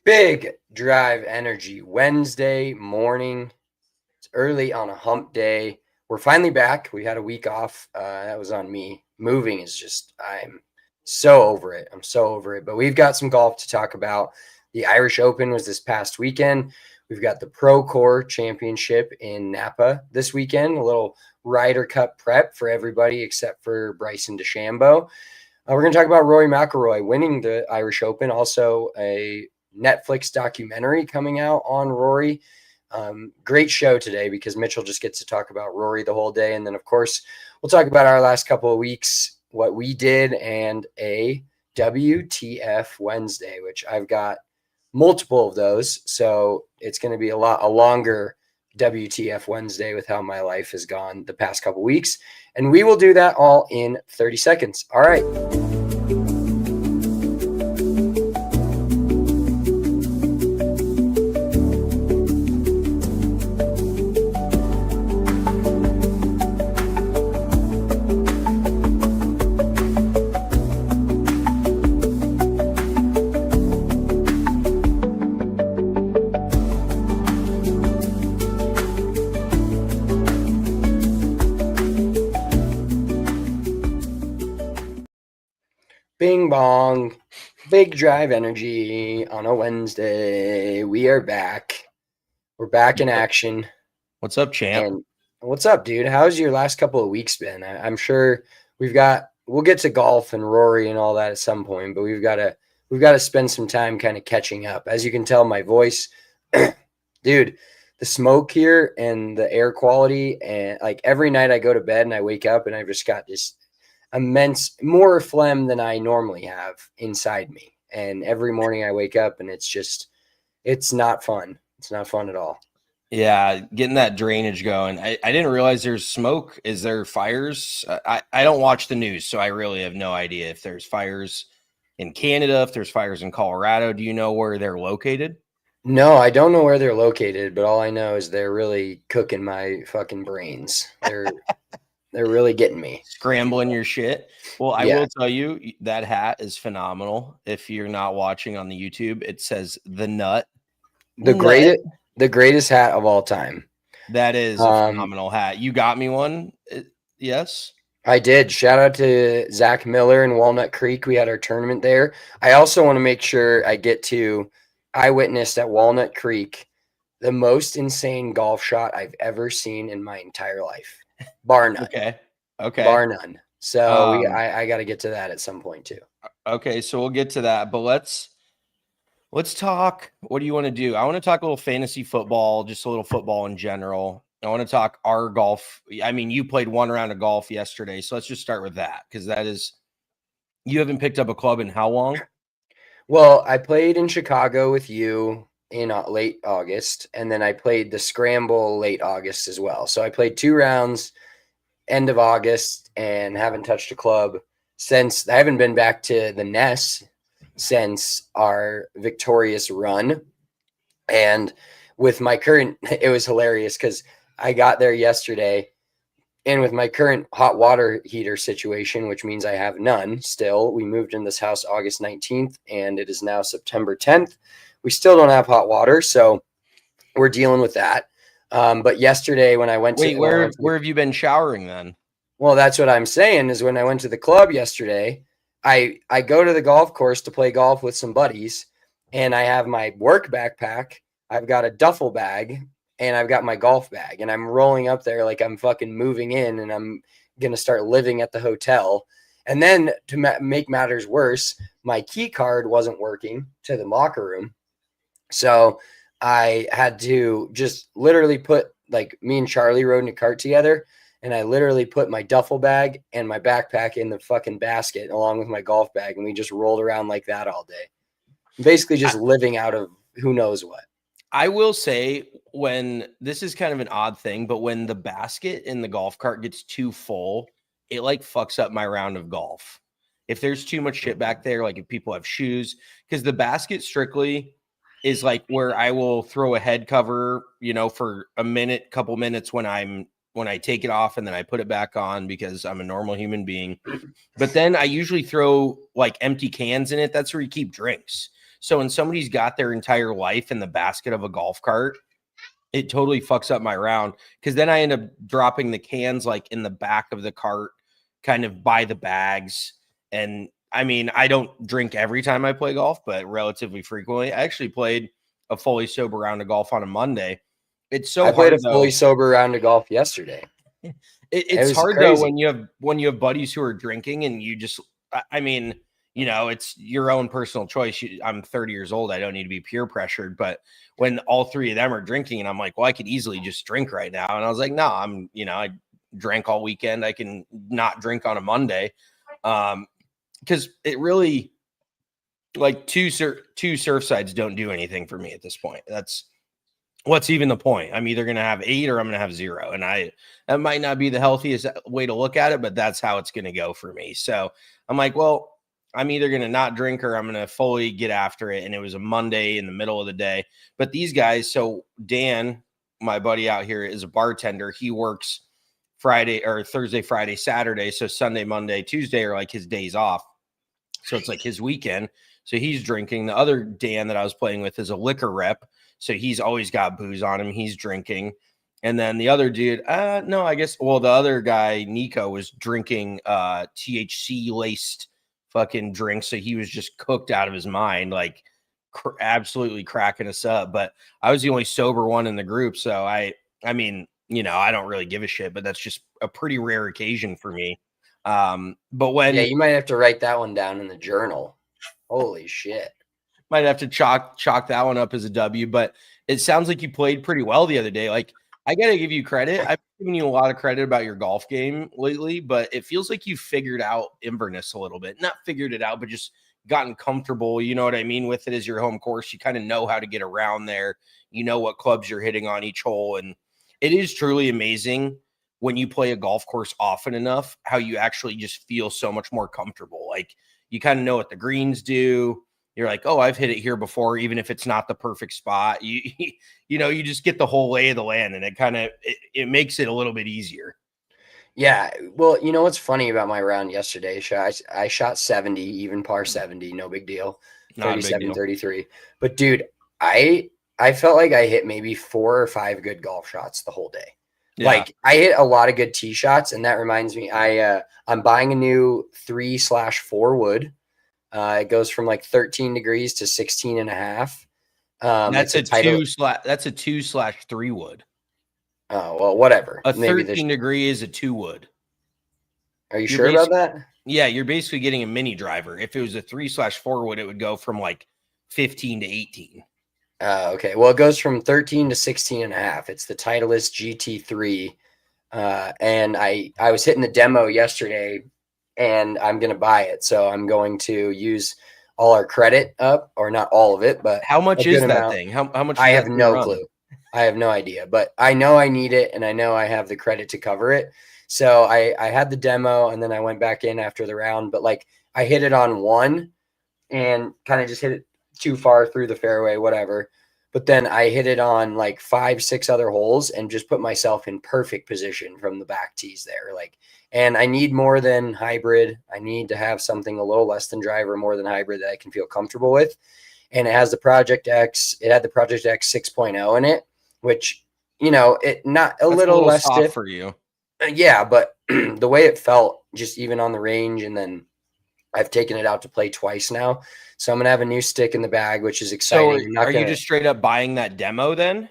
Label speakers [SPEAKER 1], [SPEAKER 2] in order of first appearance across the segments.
[SPEAKER 1] Big Drive Energy Wednesday morning. It's early on a hump day. We're finally back. We had a week off. That was on me. Moving is just, I'm so over it. I'm so over it. But we've got some golf to talk about. The Irish Open was this past weekend. We've got the Pro Core Championship in Napa this weekend. A little Ryder Cup prep for everybody except for Bryson DeChambeau. We're going to talk about Rory McIlroy winning the Irish Open. Also, a Netflix documentary coming out on Rory. Great show today because Mitchell just gets to talk about Rory the whole day. And then, of course, we'll talk about our last couple of weeks, what we did, and a WTF Wednesday, which I've got multiple of those. So it's going to be a longer WTF Wednesday with how my life has gone the past couple weeks. And we will do that all in 30 seconds. All right. Bing bong, Big Drive Energy on a Wednesday. We are back. We're back in action.
[SPEAKER 2] What's up, champ?
[SPEAKER 1] And what's up, dude? How's your last couple of weeks been? I'm sure we'll get to golf and Rory and all that at some point, but we've got to spend some time kind of catching up. As you can tell, my voice, dude, the smoke here and the air quality, and like every night I go to bed and I wake up and I've just got this immense more phlegm than I normally have inside me. And every morning I wake up and it's not fun. It's not fun at all.
[SPEAKER 2] Yeah, getting that drainage going. I didn't realize there's smoke. Is there fires? I don't watch the news, so I really have no idea if there's fires in Canada, if there's fires in Colorado. Do you know where they're located?
[SPEAKER 1] No, I don't know where they're located, but all I know is they're really cooking my fucking brains. They're really getting me.
[SPEAKER 2] Scrambling your shit. Well, I will tell you that hat is phenomenal. If you're not watching on the YouTube, it says the nut.
[SPEAKER 1] The greatest hat of all time.
[SPEAKER 2] That is a phenomenal hat. You got me one? Yes?
[SPEAKER 1] I did. Shout out to Zach Miller in Walnut Creek. We had our tournament there. I also want to make sure I witnessed at Walnut Creek the most insane golf shot I've ever seen in my entire life. Bar none.
[SPEAKER 2] Okay.
[SPEAKER 1] Bar none. So I got to get to that at some point too.
[SPEAKER 2] Okay, so we'll get to that, but let's talk. What do you want to do? I want to talk a little fantasy football, just a little football in general. I want to talk our golf. I mean, you played one round of golf yesterday, so let's just start with that because you haven't picked up a club in how long?
[SPEAKER 1] Well, I played in Chicago with you in late August, and then I played the Scramble late August as well. So I played 2 rounds end of August and haven't touched a club since. I haven't been back to the Ness since our victorious run. And with my current, it was hilarious because I got there yesterday, and with my current hot water heater situation, which means I have none still, we moved in this house August 19th, and it is now September 10th. We still don't have hot water, so we're dealing with that. But yesterday when I went
[SPEAKER 2] where have you been showering then?
[SPEAKER 1] Well, that's what I'm saying is when I went to the club yesterday, I go to the golf course to play golf with some buddies, and I have my work backpack, I've got a duffel bag, and I've got my golf bag, and I'm rolling up there like I'm fucking moving in and I'm going to start living at the hotel. And then to make matters worse, my key card wasn't working to the locker room. So I had to just literally put, like, me and Charlie rode in a cart together, and I literally put my duffel bag and my backpack in the fucking basket along with my golf bag, and we just rolled around like that all day. Basically just living out of who knows what.
[SPEAKER 2] I will say, when this is kind of an odd thing, but when the basket in the golf cart gets too full, it like fucks up my round of golf. If there's too much shit back there, like if people have shoes, because the basket strictly is like where I will throw a head cover, for a minute, couple minutes when I take it off, and then I put it back on because I'm a normal human being. But then I usually throw like empty cans in it. That's where you keep drinks. So when somebody's got their entire life in the basket of a golf cart, it totally fucks up my round, because then I end up dropping the cans like in the back of the cart, kind of by the bags. And I mean, I don't drink every time I play golf, but relatively frequently. I actually played a fully sober round of golf on a Monday. It's so
[SPEAKER 1] I played
[SPEAKER 2] hard,
[SPEAKER 1] a fully sober round of golf yesterday.
[SPEAKER 2] It's hard
[SPEAKER 1] crazy.
[SPEAKER 2] though when you have buddies who are drinking and you just, I mean, you know, it's your own personal choice. I'm 30 years old. I don't need to be peer pressured. But when all three of them are drinking, and I'm like, well, I could easily just drink right now. And I was like, no, I drank all weekend. I can not drink on a Monday. Because it really, like, two surf sides don't do anything for me at this point. That's what's even the point. I'm either going to have 8 or I'm going to have 0. And that might not be the healthiest way to look at it, but that's how it's going to go for me. So I'm like, well, I'm either going to not drink or I'm going to fully get after it. And it was a Monday in the middle of the day. But these guys, so Dan, my buddy out here, is a bartender. He works Friday or Thursday, Friday, Saturday. So Sunday, Monday, Tuesday are like his days off. So it's like his weekend. So he's drinking. The other Dan that I was playing with is a liquor rep. So he's always got booze on him. He's drinking. And then the other dude, no, I guess, well, the other guy, Nico, was drinking THC laced fucking drinks. So he was just cooked out of his mind, like absolutely cracking us up. But I was the only sober one in the group. So I mean, you know, I don't really give a shit, but that's just a pretty rare occasion for me. But when,
[SPEAKER 1] yeah, you might have to write that one down in the journal. Holy shit.
[SPEAKER 2] Might have to chalk that one up as a W, but it sounds like you played pretty well the other day. Like, I got to give you credit. I've given you a lot of credit about your golf game lately, but it feels like you figured out Inverness a little bit. Not figured it out, but just gotten comfortable, you know what I mean, with it as your home course. You kind of know how to get around there. You know what clubs you're hitting on each hole. And it is truly amazing when you play a golf course often enough, how you actually just feel so much more comfortable. Like, you kind of know what the greens do. You're like, oh, I've hit it here before, even if it's not the perfect spot. You know, you just get the whole lay of the land, and it kind of it makes it a little bit easier.
[SPEAKER 1] Yeah, well, you know what's funny about my round yesterday? I shot 70, even par 70, no big deal. 37, 33. But dude, I felt like I hit maybe 4 or 5 good golf shots the whole day. Yeah. Like, I hit a lot of good tee shots, and that reminds me, I'm buying a new 3/4 wood. It goes from like 13 degrees to 16 and a half.
[SPEAKER 2] That's a 2/3 wood.
[SPEAKER 1] Oh, well, whatever.
[SPEAKER 2] A 13 degree is a 2 wood.
[SPEAKER 1] Are you sure about that?
[SPEAKER 2] Yeah, you're basically getting a mini driver. If it was a 3/4 wood, it would go from like 15 to 18.
[SPEAKER 1] Okay. Well, it goes from 13 to 16 and a half. It's the Titleist GT3. And I was hitting the demo yesterday, and I'm going to buy it. So I'm going to use all our credit up, or not all of it, but
[SPEAKER 2] how much is that thing? How much?
[SPEAKER 1] I have no clue. I have no idea, but I know I need it, and I know I have the credit to cover it. So I had the demo, and then I went back in after the round, but like, I hit it on one and kind of just hit it too far through the fairway, whatever. But then I hit it on like 5, 6 other holes and just put myself in perfect position from the back tees there. Like, and I need more than hybrid. I need to have something a little less than driver, more than hybrid, that I can feel comfortable with. And it has the Project X. It had the Project X 6.0 in it, which, you know, it not a little less
[SPEAKER 2] soft for you.
[SPEAKER 1] Yeah, but the way it felt, just even on the range, and then I've taken it out to play twice now. So I'm going to have a new stick in the bag, which is exciting.
[SPEAKER 2] So are you just straight up buying that demo then?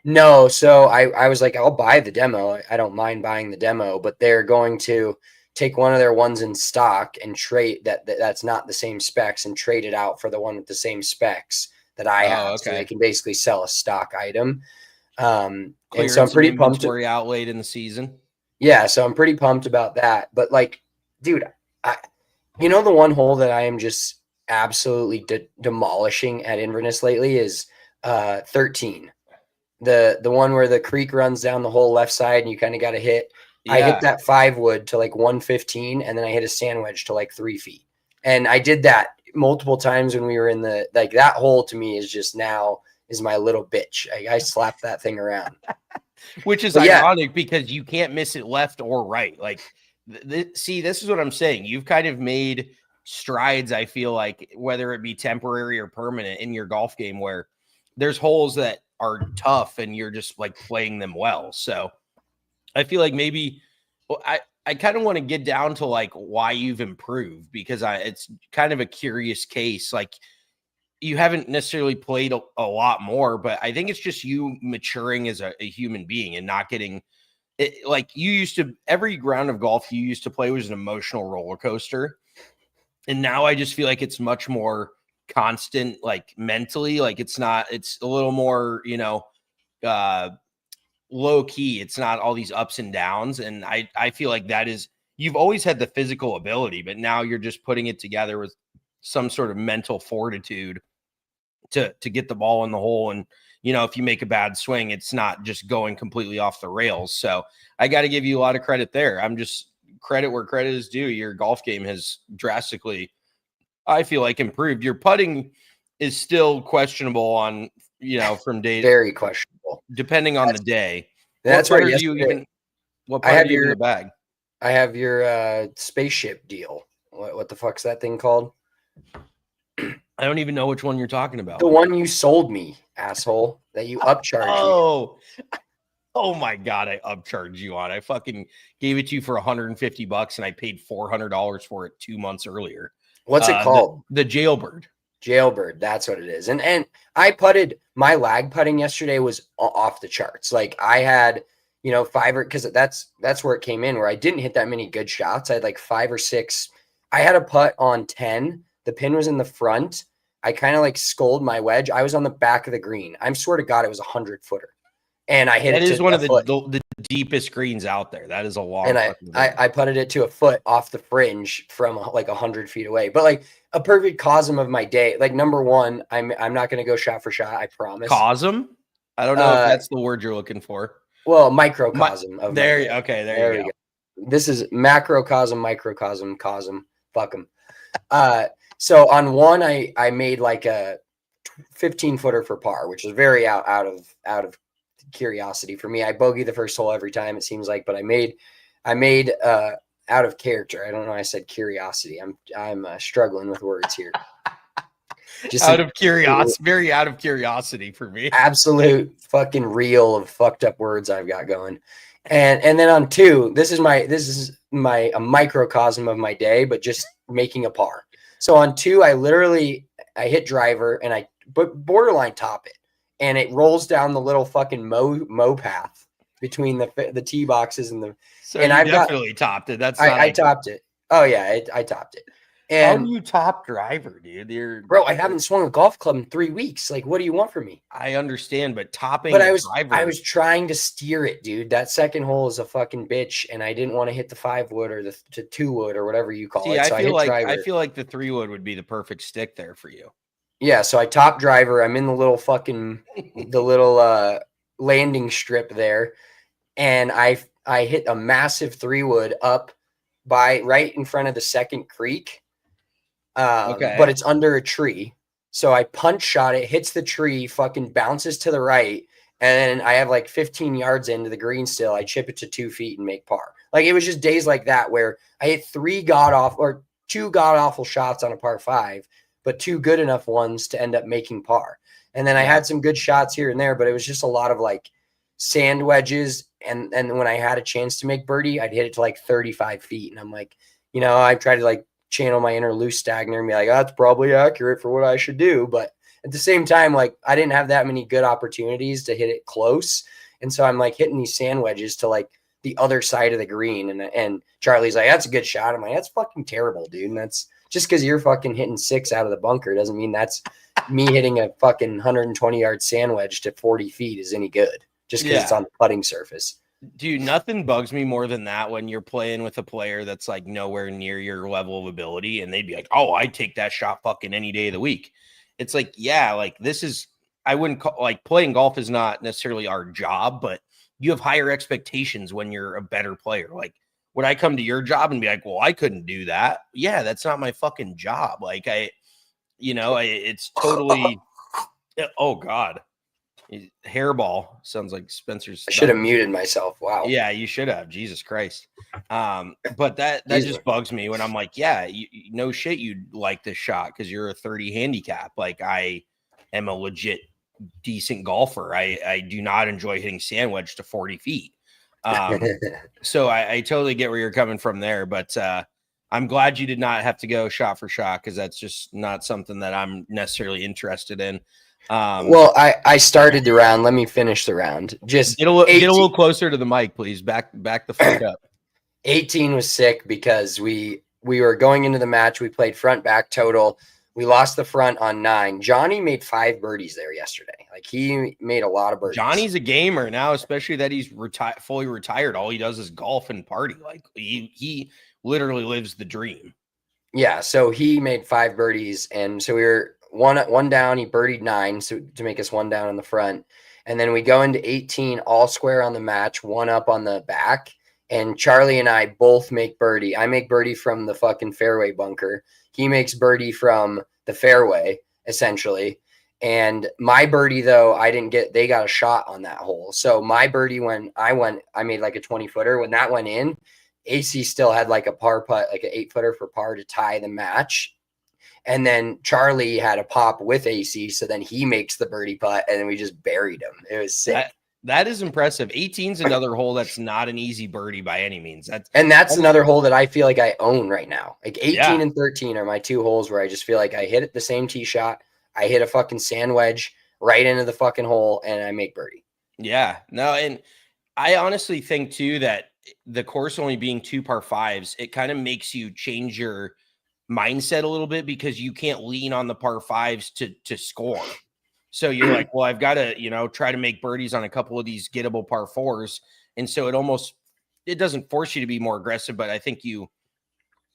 [SPEAKER 1] No. So I was like, I'll buy the demo. I don't mind buying the demo, but they're going to take one of their ones in stock and trade that's not the same specs, and trade it out for the one with the same specs that I have. Okay. So they can basically sell a stock item. And so I'm pretty pumped.
[SPEAKER 2] Inventory out late in the season.
[SPEAKER 1] Yeah. So I'm pretty pumped about that. But like, dude, you know, the one hole that I am just absolutely demolishing at Inverness lately is 13. The one where the creek runs down the whole left side and you kind of got to hit. Yeah. I hit that 5 wood to like 115, and then I hit a sand wedge to like 3 feet. And I did that multiple times when we were in the, like, that hole to me is just now is my little bitch. I slapped that thing around.
[SPEAKER 2] Which is ironic because you can't miss it left or right. Like, see, this is what I'm saying. You've kind of made strides, I feel like, whether it be temporary or permanent in your golf game, where there's holes that are tough and you're just like playing them well. So I feel like maybe I kind of want to get down to like why you've improved, because it's kind of a curious case. Like, you haven't necessarily played a lot more, but I think it's just you maturing as a human being and not getting it. Like, you used to, every round of golf you used to play was an emotional roller coaster. And now I just feel like it's much more constant, like mentally, like it's a little more, low key. It's not all these ups and downs. And I feel like you've always had the physical ability, but now you're just putting it together with some sort of mental fortitude to get the ball in the hole. And, if you make a bad swing, it's not just going completely off the rails. So I got to give you a lot of credit there. I'm just credit where credit is due. Your golf game has drastically, I feel like, improved. Your putting is still questionable on, from day
[SPEAKER 1] Very questionable,
[SPEAKER 2] depending on the day.
[SPEAKER 1] That's
[SPEAKER 2] what
[SPEAKER 1] where
[SPEAKER 2] putter do you even, what
[SPEAKER 1] I
[SPEAKER 2] putter
[SPEAKER 1] have
[SPEAKER 2] do you have in
[SPEAKER 1] your
[SPEAKER 2] the bag?
[SPEAKER 1] I have your spaceship deal. What the fuck's that thing called?
[SPEAKER 2] I don't even know which one you're talking about.
[SPEAKER 1] The one you sold me, asshole, that you upcharged me.
[SPEAKER 2] Oh my God, I upcharged you on. I fucking gave it to you for $150 and I paid $400 for it 2 months earlier.
[SPEAKER 1] What's it called?
[SPEAKER 2] The Jailbird.
[SPEAKER 1] Jailbird, that's what it is. And I putted, my lag putting yesterday was off the charts. Like, I had, 5 or, because that's where it came in, where I didn't hit that many good shots. I had like 5 or 6. I had a putt on 10. The pin was in the front. I kind of like sculled my wedge. I was on the back of the green. I swear to God, it was a 100-footer. And I hit it.
[SPEAKER 2] That is one of the deepest greens out there. That is a long.
[SPEAKER 1] And I putted it to a foot off the fringe from like 100 feet away. But like a perfect cosm of my day. Like, number one, I'm not going to go shot for shot. I promise.
[SPEAKER 2] Cosm? I don't know if that's the word you're looking for.
[SPEAKER 1] Well, microcosm of
[SPEAKER 2] there.
[SPEAKER 1] My day.
[SPEAKER 2] Okay, there you go.
[SPEAKER 1] This is macrocosm, microcosm, cosm. Fuck them. So on one, I made like a 15-footer for par, which is very out of curiosity for me. I bogey the first hole every time, it seems like, but I made out of character. I don't know. I said curiosity. I'm struggling with words here.
[SPEAKER 2] Just out of curiosity, very out of curiosity for me.
[SPEAKER 1] Absolute fucking reel of fucked up words I've got going. And then on 2, this is a microcosm of my day, but just making a par. So on 2, I hit driver and I borderline top it, and it rolls down the little fucking mow path between the tee boxes and the.
[SPEAKER 2] So and I definitely topped it. That's
[SPEAKER 1] I topped it. Oh yeah, I topped it. And
[SPEAKER 2] how do you top driver, dude?
[SPEAKER 1] Bro, I haven't swung a golf club in 3 weeks. Like, what do you want from me?
[SPEAKER 2] I understand, but topping.
[SPEAKER 1] But I was trying to steer it, dude. That second hole is a fucking bitch, and I didn't want to hit the 5-wood or the 2-wood or whatever you call it. So I
[SPEAKER 2] feel like the 3-wood would be the perfect stick there for you.
[SPEAKER 1] Yeah, so I top driver. I'm in the little fucking landing strip there, and I hit a massive 3-wood up by right in front of the second creek. But it's under a tree. So I punch shot it, hits the tree, fucking bounces to the right, and then I have like 15 yards into the green still. I chip it to 2 feet and make par. Like, it was just days like that where I hit 2 god-awful shots on a par 5, but 2 good enough ones to end up making par. And then I had some good shots here and there, but it was just a lot of like sand wedges. And when I had a chance to make birdie, I'd hit it to like 35 feet. And I'm like, I tried to like channel my inner loose Stagner and be like, oh, that's probably accurate for what I should do. But at the same time, like, I didn't have that many good opportunities to hit it close. And so I'm like hitting these sand wedges to like the other side of the green. And Charlie's like, that's a good shot. I'm like, that's fucking terrible, dude. And that's just because you're fucking hitting 6 out of the bunker doesn't mean that's me hitting a fucking 120-yard sand wedge to 40 feet is any good just because it's on the putting surface.
[SPEAKER 2] Dude, nothing bugs me more than that when you're playing with a player that's like nowhere near your level of ability and they'd be like, oh, I'd take that shot fucking any day of the week. It's like, yeah, like I wouldn't call, like, playing golf is not necessarily our job, but you have higher expectations when you're a better player. Like, would I come to your job and be like, well, I couldn't do that? Yeah, that's not my fucking job. Like, it's totally, oh God. Hairball sounds like Spencer's.
[SPEAKER 1] I should have muted myself. Wow.
[SPEAKER 2] Yeah, you should have. Jesus Christ. But that just bugs me when I'm like, yeah, no shit, you'd like this shot because you're a 30 handicap. Like, I am a legit decent golfer. I do not enjoy hitting sand wedge to 40 feet. So I totally get where you're coming from there, but I'm glad you did not have to go shot for shot, because that's just not something that I'm necessarily interested in.
[SPEAKER 1] Well, I started the round. Let me finish the round. Just
[SPEAKER 2] get a little closer to the mic, please. Back the fuck up.
[SPEAKER 1] 18 was sick because we were going into the match. We played front back total. We lost the front on 9. Johnny made 5 birdies there yesterday. Like, he made a lot of birdies.
[SPEAKER 2] Johnny's a gamer now, especially that he's fully retired. All he does is golf and party. Like, he literally lives the dream.
[SPEAKER 1] Yeah, so he made 5 birdies, and so we were one down. He birdied 9, so to make us 1 down in the front, and then we go into 18 all square on the match, 1 up on the back. And Charlie and I both make birdie. I make birdie from the fucking fairway bunker. He makes birdie from the fairway, essentially. And my birdie, though, they got a shot on that hole. So my birdie, when I made like a 20-footer. When that went in, AC still had like a par putt, like an 8-footer for par to tie the match. And then Charlie had a pop with AC. So then he makes the birdie putt, and then we just buried him. It was sick.
[SPEAKER 2] That is impressive. 18's another hole that's not an easy birdie by any means. That's
[SPEAKER 1] another hole that I feel like I own right now. Like 18 and 13 are my 2 holes where I just feel like I hit it the same tee shot. I hit a fucking sand wedge right into the fucking hole, and I make birdie.
[SPEAKER 2] Yeah. No, and I honestly think too that the course only being 2 par 5s, it kind of makes you change your mindset a little bit, because you can't lean on the par 5s to score. So you're like, well, I've got to, try to make birdies on a couple of these gettable par 4s. And so it doesn't force you to be more aggressive, but I think you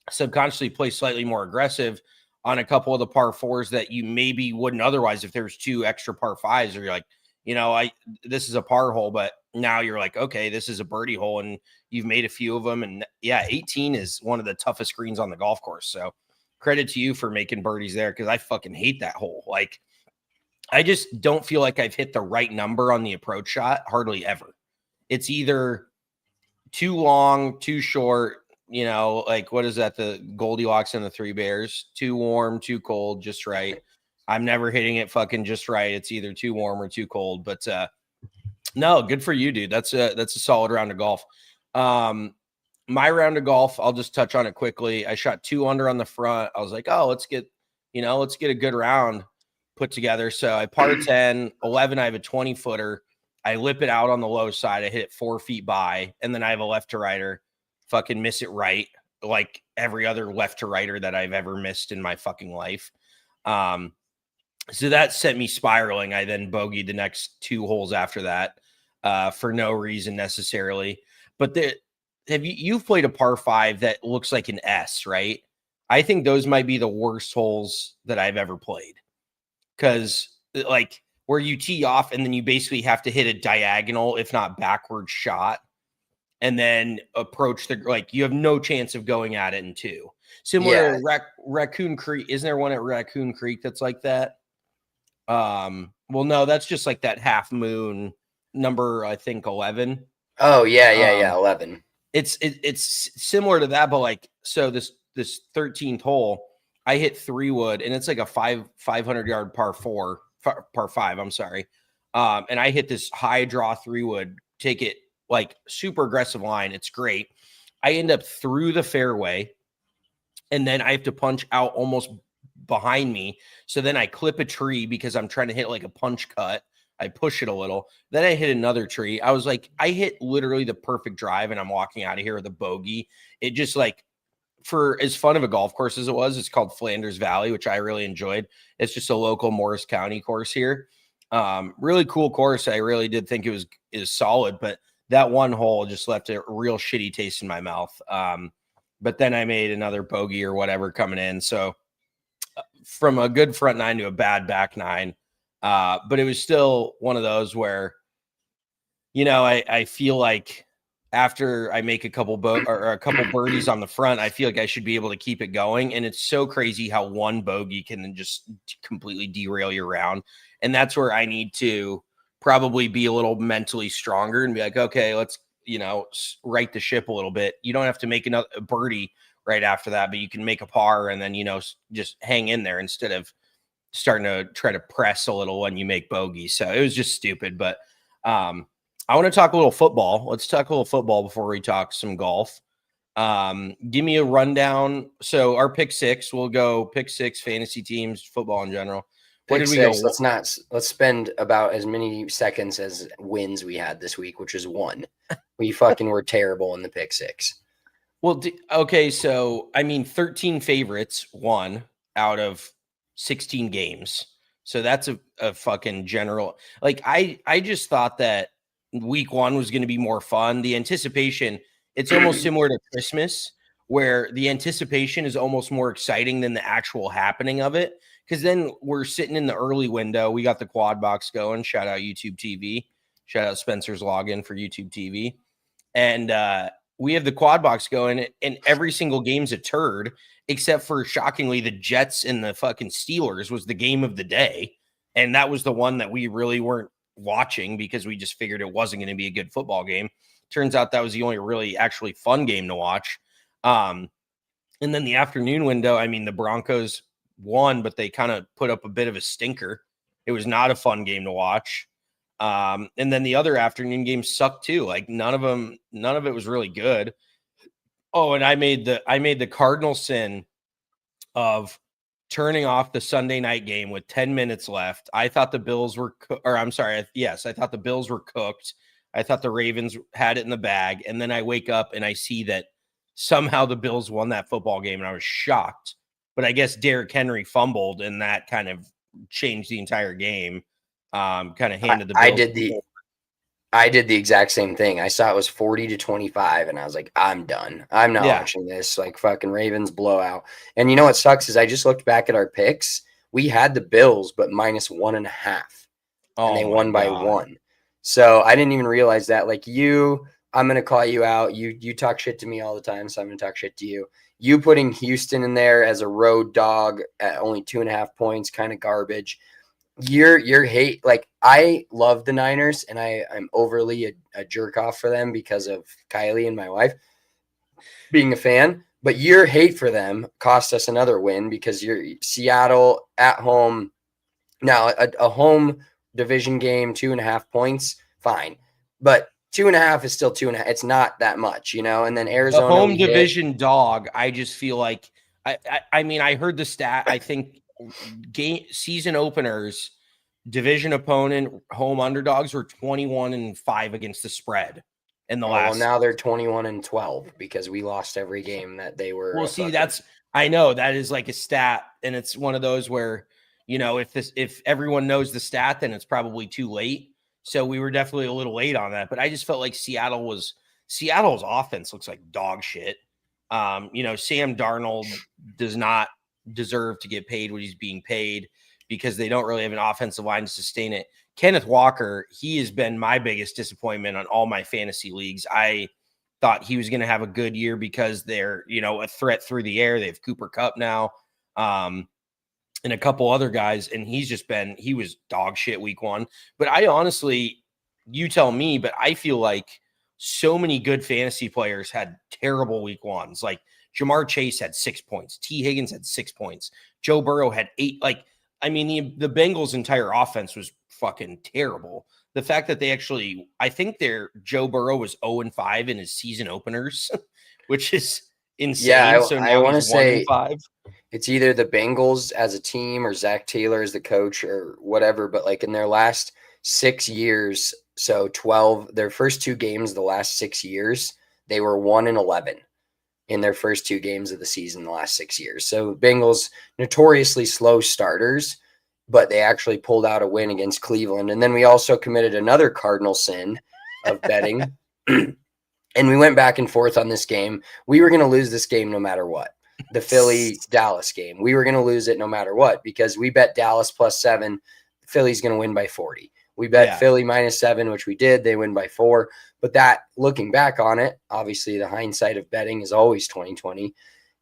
[SPEAKER 2] subconsciously play slightly more aggressive on a couple of the par 4s that you maybe wouldn't otherwise if there's 2 extra par 5s, or you're like, this is a par hole, but now you're like, okay, this is a birdie hole, and you've made a few of them. And yeah, 18 is one of the toughest greens on the golf course. So credit to you for making birdies there, because I fucking hate that hole. Like, I just don't feel like I've hit the right number on the approach shot hardly ever. It's either too long, too short, like, what is that? The Goldilocks and the 3 Bears, too warm, too cold, just right. I'm never hitting it fucking just right. It's either too warm or too cold, but no, good for you, dude. That's a solid round of golf. My round of golf, I'll just touch on it quickly. I shot 2 under on the front. I was like, oh, let's get a good round put together. So I par 10, 11, I have a 20-footer. I lip it out on the low side. I hit it 4 feet by, and then I have a left to righter, fucking miss it right, like every other left to righter that I've ever missed in my fucking life. So that sent me spiraling. I then bogeyed the next 2 holes after that for no reason necessarily. But you've played a par 5 that looks like an S, right? I think those might be the worst holes that I've ever played. Because, like, where you tee off and then you basically have to hit a diagonal, if not backward shot, and then approach you have no chance of going at it in 2. Similar to Raccoon Creek. Isn't there one at Raccoon Creek that's like that? Well, no, that's just like that half moon number, I think 11.
[SPEAKER 1] Oh, yeah, 11.
[SPEAKER 2] It's similar to that, but like, so this 13th hole, I hit 3 wood, and it's like a 500-yard par 5. I'm sorry. And I hit this high draw 3 wood, take it like super aggressive line. It's great. I end up through the fairway, and then I have to punch out almost behind me. So then I clip a tree because I'm trying to hit like a punch cut. I push it a little. Then I hit another tree. I was like, I hit literally the perfect drive, and I'm walking out of here with a bogey. It just, like, for as fun of a golf course as it was, it's called Flanders Valley, which I really enjoyed. It's just a local Morris County course here. Really cool course. I really did think it is solid, but that one hole just left a real shitty taste in my mouth. But then I made another bogey or whatever coming in. So from a good front 9 to a bad back 9. But it was still one of those where, I feel like after I make a couple birdies on the front, I feel like I should be able to keep it going. And it's so crazy how one bogey can then just completely derail your round. And that's where I need to probably be a little mentally stronger and be like, okay, let's, right the ship a little bit. You don't have to make a birdie right after that, but you can make a par and then, just hang in there instead of starting to try to press a little when you make bogeys. So it was just stupid. But I want to talk a little football. Let's talk a little football before we talk some golf. Give me a rundown. So our pick six, we'll go pick six, fantasy teams, football in general. Where did we go?
[SPEAKER 1] Let's spend about as many seconds as wins we had this week, which is 1. We fucking were terrible in the pick six.
[SPEAKER 2] Well, okay. So, 13 favorites won out of 16 games. So that's a fucking general. Like, I just thought that week 1 was going to be more fun. The anticipation, it's almost similar to Christmas, where the anticipation is almost more exciting than the actual happening of it. Because then we're sitting in the early window. We got the quad box going. Shout out YouTube TV. Shout out Spencer's login for YouTube TV. And we have the quad box going, and every single game's a turd, except for, shockingly, the Jets and the fucking Steelers was the game of the day. And that was the one that we really weren't watching because we just figured it wasn't going to be a good football game. Turns out that was the only really actually fun game to watch. And then the afternoon window, the Broncos won, but they kind of put up a bit of a stinker. It was not a fun game to watch. And then the other afternoon games sucked too. Like none of it was really good. Oh, and I made the cardinal sin of turning off the Sunday night game with 10 minutes left. I thought the Bills were, I thought the Bills were cooked. I thought the Ravens had it in the bag. And then I wake up and I see that somehow the Bills won that football game, and I was shocked. But I guess Derrick Henry fumbled, and that kind of changed the entire game. Kind of handed the Bills.
[SPEAKER 1] I did the exact same thing. I saw it was 40-25, and I was like, I'm done. I'm not watching this. Like, fucking Ravens blowout. And you know what sucks is I just looked back at our picks. We had the Bills, but -1.5. And they won by 1. So I didn't even realize that. Like I'm going to call you out. You talk shit to me all the time, so I'm going to talk shit to you. You putting Houston in there as a road dog at only 2.5 points, kind of garbage. Your hate, like I love the Niners, and I'm overly a jerk off for them because of Kylie and my wife being a fan. But your hate for them cost us another win because you're Seattle at home. Now a home division game, 2.5 points, fine, but 2.5 is still 2.5. It's not that much, And then Arizona,
[SPEAKER 2] the home division dog. I just feel like I heard the stat. I think season openers, division opponent, home underdogs were 21-5 against the spread in the last.
[SPEAKER 1] Well, now they're 21-12 because we lost every game that they were.
[SPEAKER 2] Well, see, I know that is like a stat, and it's one of those where if everyone knows the stat, then it's probably too late. So we were definitely a little late on that, but I just felt like Seattle's offense looks like dog shit. Sam Darnold does not deserve to get paid what he's being paid because they don't really have an offensive line to sustain it. Kenneth Walker, he has been my biggest disappointment on all my fantasy leagues. I thought he was going to have a good year because they're, a threat through the air. They have Cooper Kupp now. And a couple other guys, and he was dog shit week 1. But I honestly, you tell me, but I feel like so many good fantasy players had terrible week 1s. Like Jamar Chase had 6 points. T. Higgins had 6 points. Joe Burrow had 8. Like, the Bengals' entire offense was fucking terrible. The fact that I think Joe Burrow was 0-5 in his season openers, which is insane.
[SPEAKER 1] Yeah,
[SPEAKER 2] so now I want to say 1-5.
[SPEAKER 1] It's either the Bengals as a team or Zach Taylor as the coach or whatever. But like in their last 6 years, so 12, their first 2 games, the last 6 years, they were 1-11 in their first 2 games of the season, the last 6 years. So Bengals notoriously slow starters, but they actually pulled out a win against Cleveland. And then we also committed another cardinal sin of betting. And we went back and forth on this game. We were going to lose this game no matter what. The Philly-Dallas game. We were going to lose it no matter what because we bet Dallas +7. Philly's going to win by 40. We bet Philly -7, which we did. They win by 4. But that, looking back on it, obviously the hindsight of betting is always 20/20.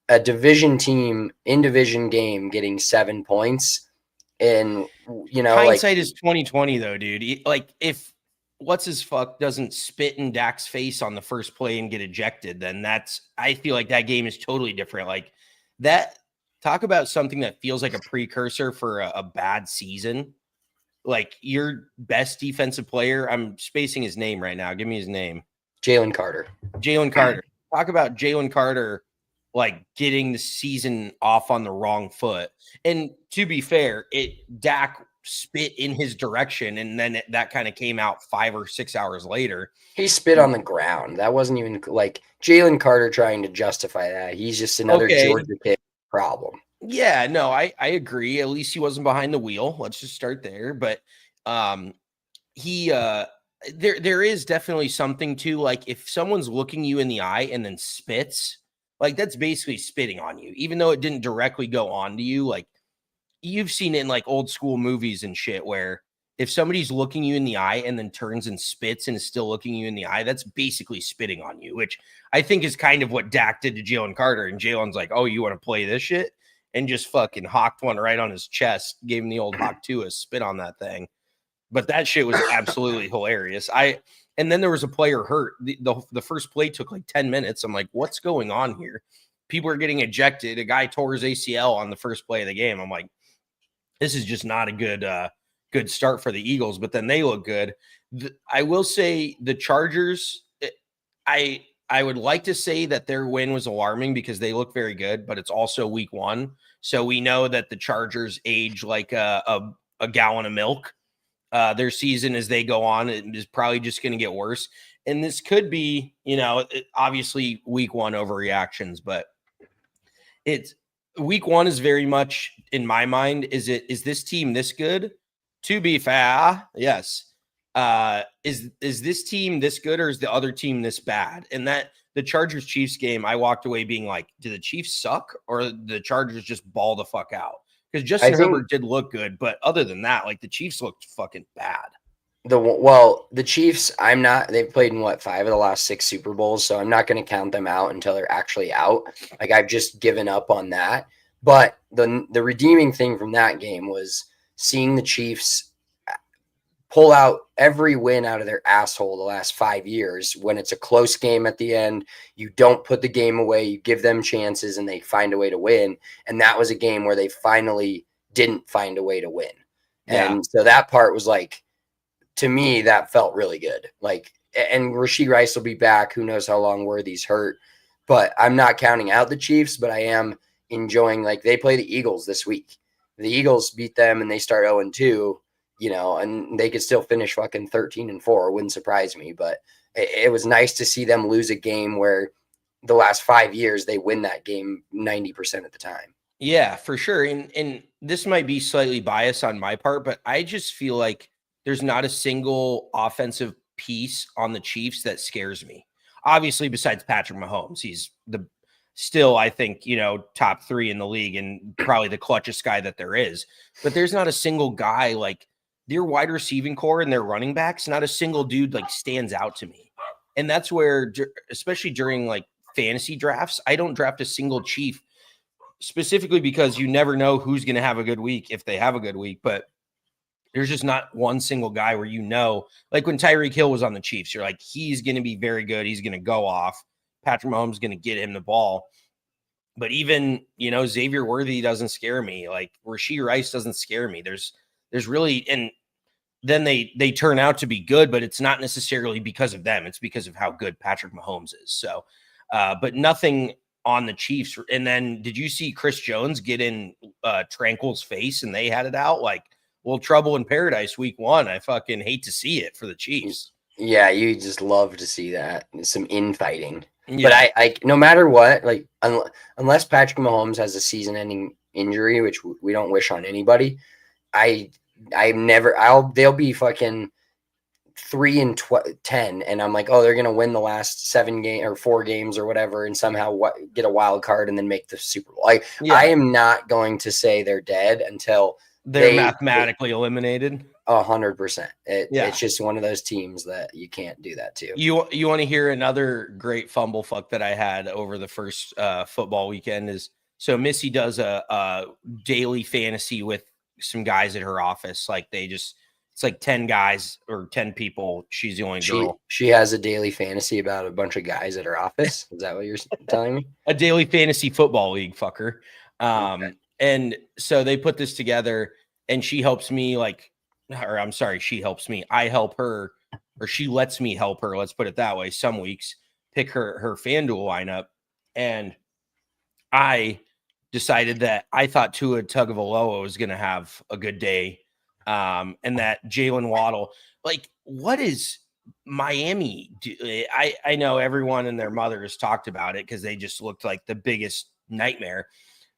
[SPEAKER 1] A division team in division game getting 7 points And, you know, like,
[SPEAKER 2] hindsight is 2020 though, dude. Like if what's his fuck doesn't spit in Dak's face on the first play and get ejected, then I feel like that game is totally different. Like that, talk about something that feels like a precursor for a bad season. Like your best defensive player, I'm spacing his name right now. Give me his name.
[SPEAKER 1] Jalen Carter.
[SPEAKER 2] Jalen Carter. Talk about Jalen Carter like getting the season off on the wrong foot. And to be fair, Dak spit in his direction, and then that kind of came out 5 or 6 hours later.
[SPEAKER 1] He spit on the ground. That wasn't even like Jalen Carter trying to justify that. He's just another Georgia kid problem.
[SPEAKER 2] Yeah, no, I agree. At least he wasn't behind the wheel. Let's just start there. But he there is definitely something to, like, if someone's looking you in the eye and then spits, like that's basically spitting on you, even though it didn't directly go on to you. Like you've seen it in like old school movies and shit where if somebody's looking you in the eye and then turns and spits and is still looking you in the eye, that's basically spitting on you, which I think is kind of what Dak did to Jalen Carter. And Jalen's like, oh, you want to play this shit? And just fucking hawked one right on his chest, gave him the old hawk to a spit on that thing. But that shit was absolutely hilarious. And then there was a player hurt. The first play took like 10 minutes. I'm like, what's going on here? People are getting ejected. A guy tore his ACL on the first play of the game. I'm like, this is just not a good start for the Eagles, but then they look good. I will say the Chargers, I would like to say that their win was alarming because they look very good, but it's also week 1. So we know that the Chargers age like a gallon of milk. Their season as they go on is probably just going to get worse. And this could be, obviously week 1 overreactions, but it's week 1 is very much in my mind. Is this team this good? To be fair, yes. Is this team this good or is the other team this bad? And that the Chargers Chiefs game, I walked away being like, do the Chiefs suck or the Chargers just ball the fuck out? Because Justin Herbert did look good, but other than that, like the Chiefs looked fucking bad.
[SPEAKER 1] The Chiefs, they've played in 5 of the last 6 Super Bowls, so I'm not going to count them out until they're actually out. Like I've just given up on that. But the redeeming thing from that game was seeing the Chiefs pull out every win out of their asshole the last 5 years. When it's a close game at the end, you don't put the game away, you give them chances and they find a way to win. And that was a game where they finally didn't find a way to win. Yeah. And so that part was like, to me, that felt really good. Like, and Rashee Rice will be back. Who knows how long Worthy's hurt, but I'm not counting out the Chiefs, but I am enjoying, like, they play the Eagles this week. The Eagles beat them and they start 0-2. And they could still finish fucking 13-4. Wouldn't surprise me, but it was nice to see them lose a game where the last 5 years they win that game 90% of the time.
[SPEAKER 2] Yeah, for sure. And this might be slightly biased on my part, but I just feel like there's not a single offensive piece on the Chiefs that scares me. Obviously, besides Patrick Mahomes, he's still, I think, top 3 in the league and probably the clutchest guy that there is. But there's not a single guy like their wide receiving core and their running backs, not a single dude like stands out to me. And that's where, especially during like fantasy drafts, I don't draft a single Chief specifically because you never know who's going to have a good week if they have a good week. But there's just not one single guy where, like when Tyreek Hill was on the Chiefs, you're like, he's going to be very good. He's going to go off. Patrick Mahomes is going to get him the ball. But even, Xavier Worthy doesn't scare me. Like Rashee Rice doesn't scare me. There's really, and then they turn out to be good, but it's not necessarily because of them. It's because of how good Patrick Mahomes is. So, but nothing on the Chiefs. And then did you see Chris Jones get in Tranquil's face and they had it out? Like, well, trouble in paradise week 1. I fucking hate to see it for the Chiefs.
[SPEAKER 1] Yeah, you just love to see that. Some infighting. Yeah. But I no matter what, like unless Patrick Mahomes has a season-ending injury, which we don't wish on anybody, they'll be fucking 3-10, and I'm like, oh, they're gonna win the last 7 game or 4 games or whatever, and somehow get a wild card and then make the Super Bowl. Like, I am not going to say they're dead until
[SPEAKER 2] they're mathematically eliminated.
[SPEAKER 1] 100%. It's just one of those teams that you can't do that to.
[SPEAKER 2] You want to hear another great fumble fuck that I had over the first football weekend is, so Missy does a daily fantasy with some guys at her office. Like it's like 10 guys or 10 people. She's the only girl.
[SPEAKER 1] She has a daily fantasy about a bunch of guys at her office. Is that what you're telling me?
[SPEAKER 2] A daily fantasy football league, fucker.
[SPEAKER 1] Okay.
[SPEAKER 2] And so they put this together, and she helps me she helps me. I help her, or she lets me help her. Let's put it that way. Some weeks pick her FanDuel lineup. And I decided that I thought Tua Tagovailoa was going to have a good day. And that Jalen Waddle, like, what is Miami? I know everyone and their mother has talked about it because they just looked like the biggest nightmare.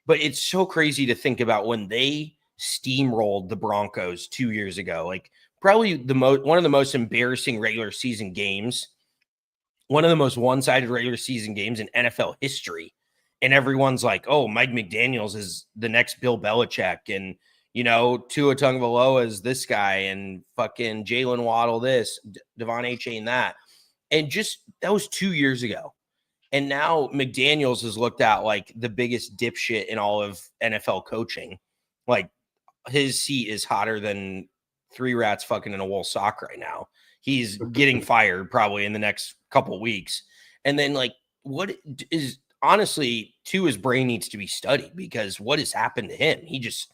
[SPEAKER 2] But it's so crazy to think about when they steamrolled the Broncos 2 years ago. Like, probably one of the most embarrassing regular season games, one of the most one-sided regular season games in NFL history. And everyone's like, oh, Mike McDaniels is the next Bill Belichick. And, Tua Tagovailoa is this guy, and fucking Jalen Waddle this, Devon Achane that. And just, that was 2 years ago. And now McDaniels is looked at like the biggest dipshit in all of NFL coaching. Like, his seat is hotter than 3 rats fucking in a wool sock right now. He's getting fired probably in the next couple of weeks. And then, like, what is honestly, Tua's brain needs to be studied, because what has happened to him? He just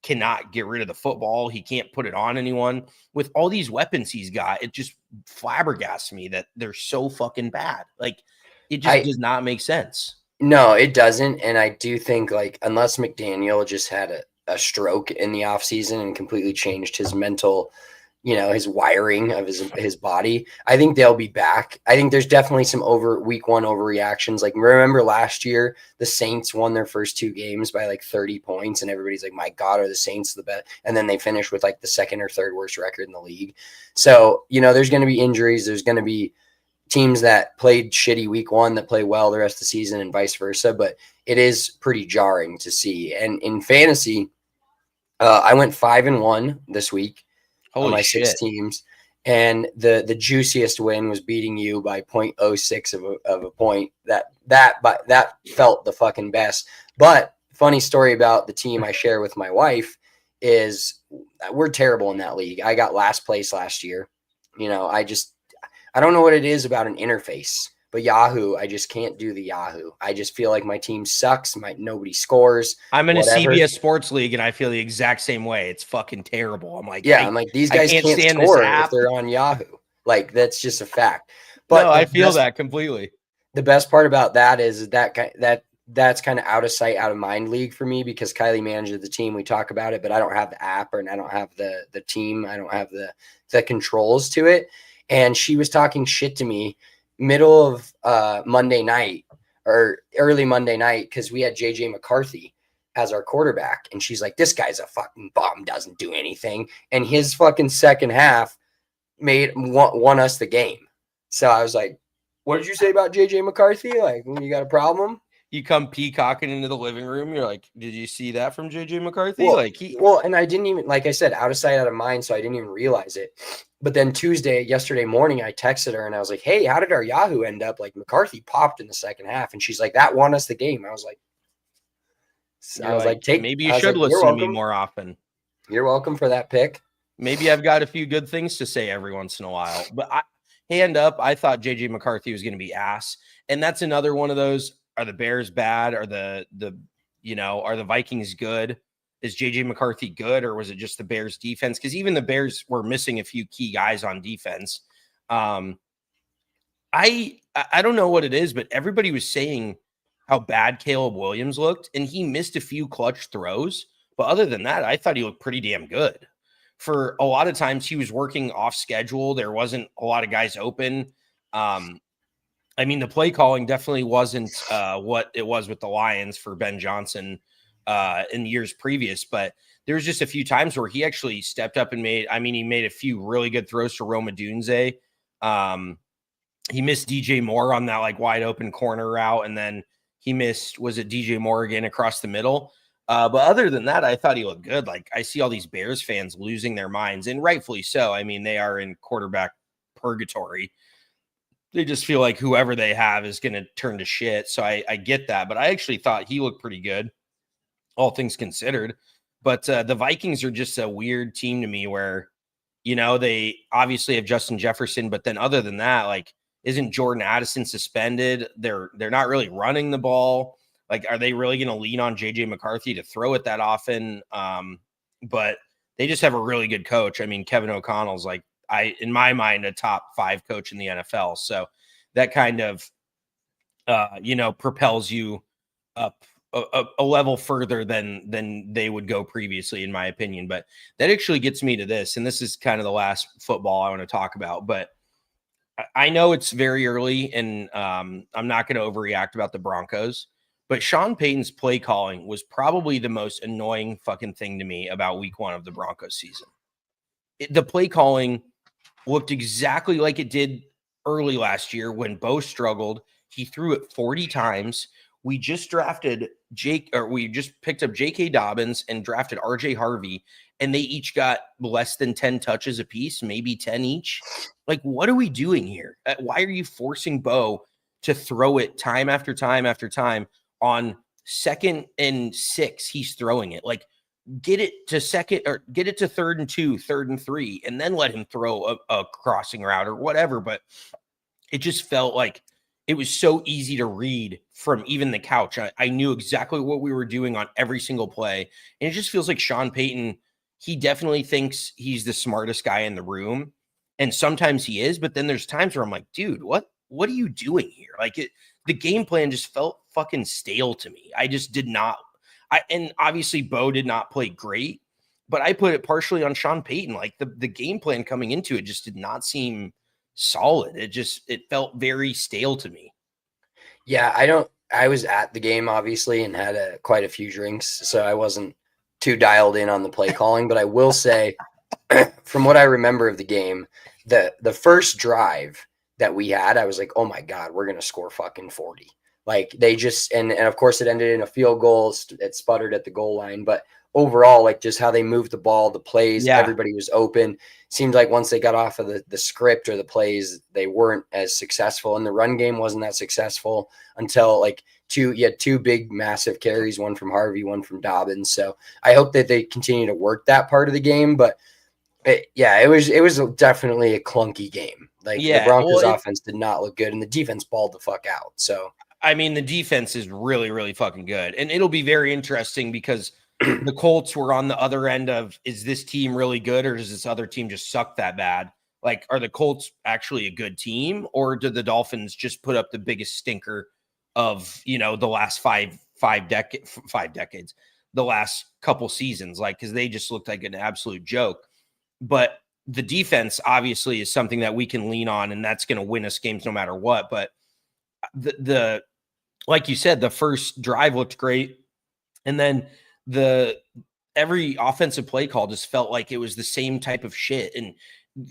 [SPEAKER 2] cannot get rid of the football. He can't put it on anyone. With all these weapons he's got, it just flabbergasts me that they're so fucking bad. Like, it just does not make sense.
[SPEAKER 1] No, it doesn't. And I do think, like, unless McDaniel just had a stroke in the offseason and completely changed his mental, his wiring of his body, I think they'll be back. I think there's definitely some week one overreactions. Like, remember last year, the Saints won their first 2 games by like 30 points, and everybody's like, my God, are the Saints the best? And then they finished with like the second or third worst record in the league. So, there's going to be injuries. There's going to be teams that played shitty week one that play well the rest of the season, and vice versa. But it is pretty jarring to see. And in fantasy, I went 5-1 this week.
[SPEAKER 2] Holy
[SPEAKER 1] on my
[SPEAKER 2] shit.
[SPEAKER 1] 6 teams, and the juiciest win was beating you by 0.06 of a point. That felt the fucking best. But funny story about the team I share with my wife is we're terrible in that league. I got last place last year. I don't know what it is about an interface, but Yahoo, I just can't do the Yahoo. I just feel like my team sucks. Nobody scores.
[SPEAKER 2] I'm in a CBS Sports League, and I feel the exact same way. It's fucking terrible. I'm like,
[SPEAKER 1] I'm like, these guys can't score if they're on Yahoo. Like, that's just a fact. But
[SPEAKER 2] no, I feel that completely.
[SPEAKER 1] The best part about that is that's kind of out of sight, out of mind league for me, because Kylie manages the team. We talk about it, but I don't have the app, and I don't have the team. I don't have the controls to it. And she was talking shit to me middle of Monday night or early Monday night, because we had JJ McCarthy as our quarterback. And she's like, this guy's a fucking bum, doesn't do anything. And his fucking second half won us the game. So I was like, what did you say about JJ McCarthy? Like, you got a problem?
[SPEAKER 2] You come peacocking into the living room. You're like, did you see that from JJ McCarthy?
[SPEAKER 1] And I didn't even, like I said, out of sight, out of mind. So I didn't even realize it. But then yesterday morning, I texted her and I was like, hey, how did our Yahoo end up? Like, McCarthy popped in the second half. And she's like, that won us the game. I was like,
[SPEAKER 2] maybe you should listen to me more often.
[SPEAKER 1] You're welcome for that pick.
[SPEAKER 2] Maybe I've got a few good things to say every once in a while. But hand up, I thought JJ McCarthy was going to be ass. And that's another one of those. Are the Bears bad? Are are the Vikings good? Is JJ McCarthy good, or was it just the Bears defense? Because even the Bears were missing a few key guys on defense. I don't know what it is, but everybody was saying how bad Caleb Williams looked, and he missed a few clutch throws. But other than that, I thought he looked pretty damn good. For a lot of times, he was working off schedule. There wasn't a lot of guys open. I mean, the play calling definitely wasn't what it was with the Lions for Ben Johnson in years previous, but there was just a few times where he actually stepped up and he made a few really good throws to Roma Dunze. He missed DJ Moore on that like wide open corner route, and then he missed, was it DJ Moore again across the middle? But other than that, I thought he looked good. Like, I see all these Bears fans losing their minds, and rightfully so. I mean, they are in quarterback purgatory. They just feel like whoever they have is going to turn to shit. So I get that. But I actually thought he looked pretty good, all things considered. But the Vikings are just a weird team to me where, they obviously have Justin Jefferson, but then other than that, like, isn't Jordan Addison suspended? They're not really running the ball. Like, are they really going to lean on JJ McCarthy to throw it that often? But they just have a really good coach. I mean, Kevin O'Connell's like, in my mind, a top 5 coach in the NFL. So that kind of, propels you up a level further than they would go previously, in my opinion. But that actually gets me to this, and this is kind of the last football I want to talk about. But I know it's very early, and I'm not going to overreact about the Broncos. But Sean Payton's play calling was probably the most annoying fucking thing to me about week 1 of the Broncos season. The play calling looked exactly like it did early last year when Bo struggled. He threw it 40 times. We just picked up J.K. Dobbins and drafted R.J. Harvey, and they each got less than 10 touches apiece, maybe 10 each. Like, what are we doing here? Why are you forcing Bo to throw it time after time after time? On 2nd and 6, he's throwing it. Like, get it to 2nd or get it to 3rd and 2, 3rd and 3, and then let him throw a crossing route or whatever. But it just felt like it was so easy to read from even the couch. I knew exactly what we were doing on every single play. And it just feels like Sean Payton, he definitely thinks he's the smartest guy in the room. And sometimes he is, but then there's times where I'm like, dude, what are you doing here? Like, the game plan just felt fucking stale to me. I just did not. And obviously Bo did not play great, but I put it partially on Sean Payton. Like, the game plan coming into it just did not seem solid. It felt very stale to me.
[SPEAKER 1] Yeah, I was at the game obviously and had quite a few drinks, so I wasn't too dialed in on the play calling, but I will say from what I remember of the game, the first drive that we had, I was like, oh my God, we're going to score fucking 40. Like, they just, and of course it ended in a field goal. It sputtered at the goal line, but overall, like, just how they moved the ball, the plays, everybody was open. Seemed like once they got off of the script or the plays, they weren't as successful, and the run game wasn't that successful until like you had 2 big massive carries, one from Harvey, one from Dobbins. So I hope that they continue to work that part of the game, but it was definitely a clunky game. Like, the Broncos offense did not look good, and the defense balled the fuck out. So,
[SPEAKER 2] I mean, the defense is really, really fucking good. And it'll be very interesting because the Colts were on the other end of, is this team really good, or does this other team just suck that bad? Like, are the Colts actually a good team, or did the Dolphins just put up the biggest stinker of, the last five decades, the last couple seasons? Like, because they just looked like an absolute joke. But the defense obviously is something that we can lean on, and that's going to win us games no matter what. But the like you said, the first drive looked great, and then every offensive play call just felt like it was the same type of shit, and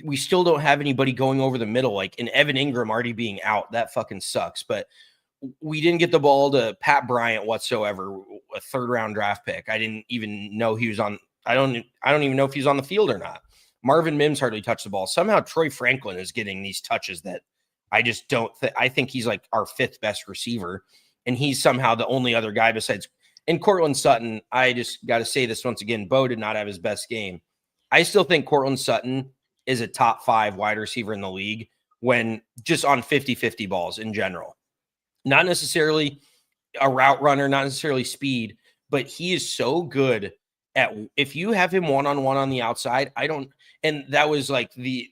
[SPEAKER 2] we still don't have anybody going over the middle. Like, in Evan Ingram already being out, that fucking sucks. But we didn't get the ball to Pat Bryant whatsoever, a 3rd round draft pick. I didn't even know he was on. I don't even know if he's on the field or not. Marvin Mims hardly touched the ball. Somehow Troy Franklin is getting these touches that I just don't I think he's like our 5th best receiver, and he's somehow the only other guy besides. And Cortland Sutton, I just got to say this once again, Bo did not have his best game. I still think Cortland Sutton is a top 5 wide receiver in the league when just on 50-50 balls in general. Not necessarily a route runner, not necessarily speed, but he is so good at, if you have him one-on-one on the outside, and that was like the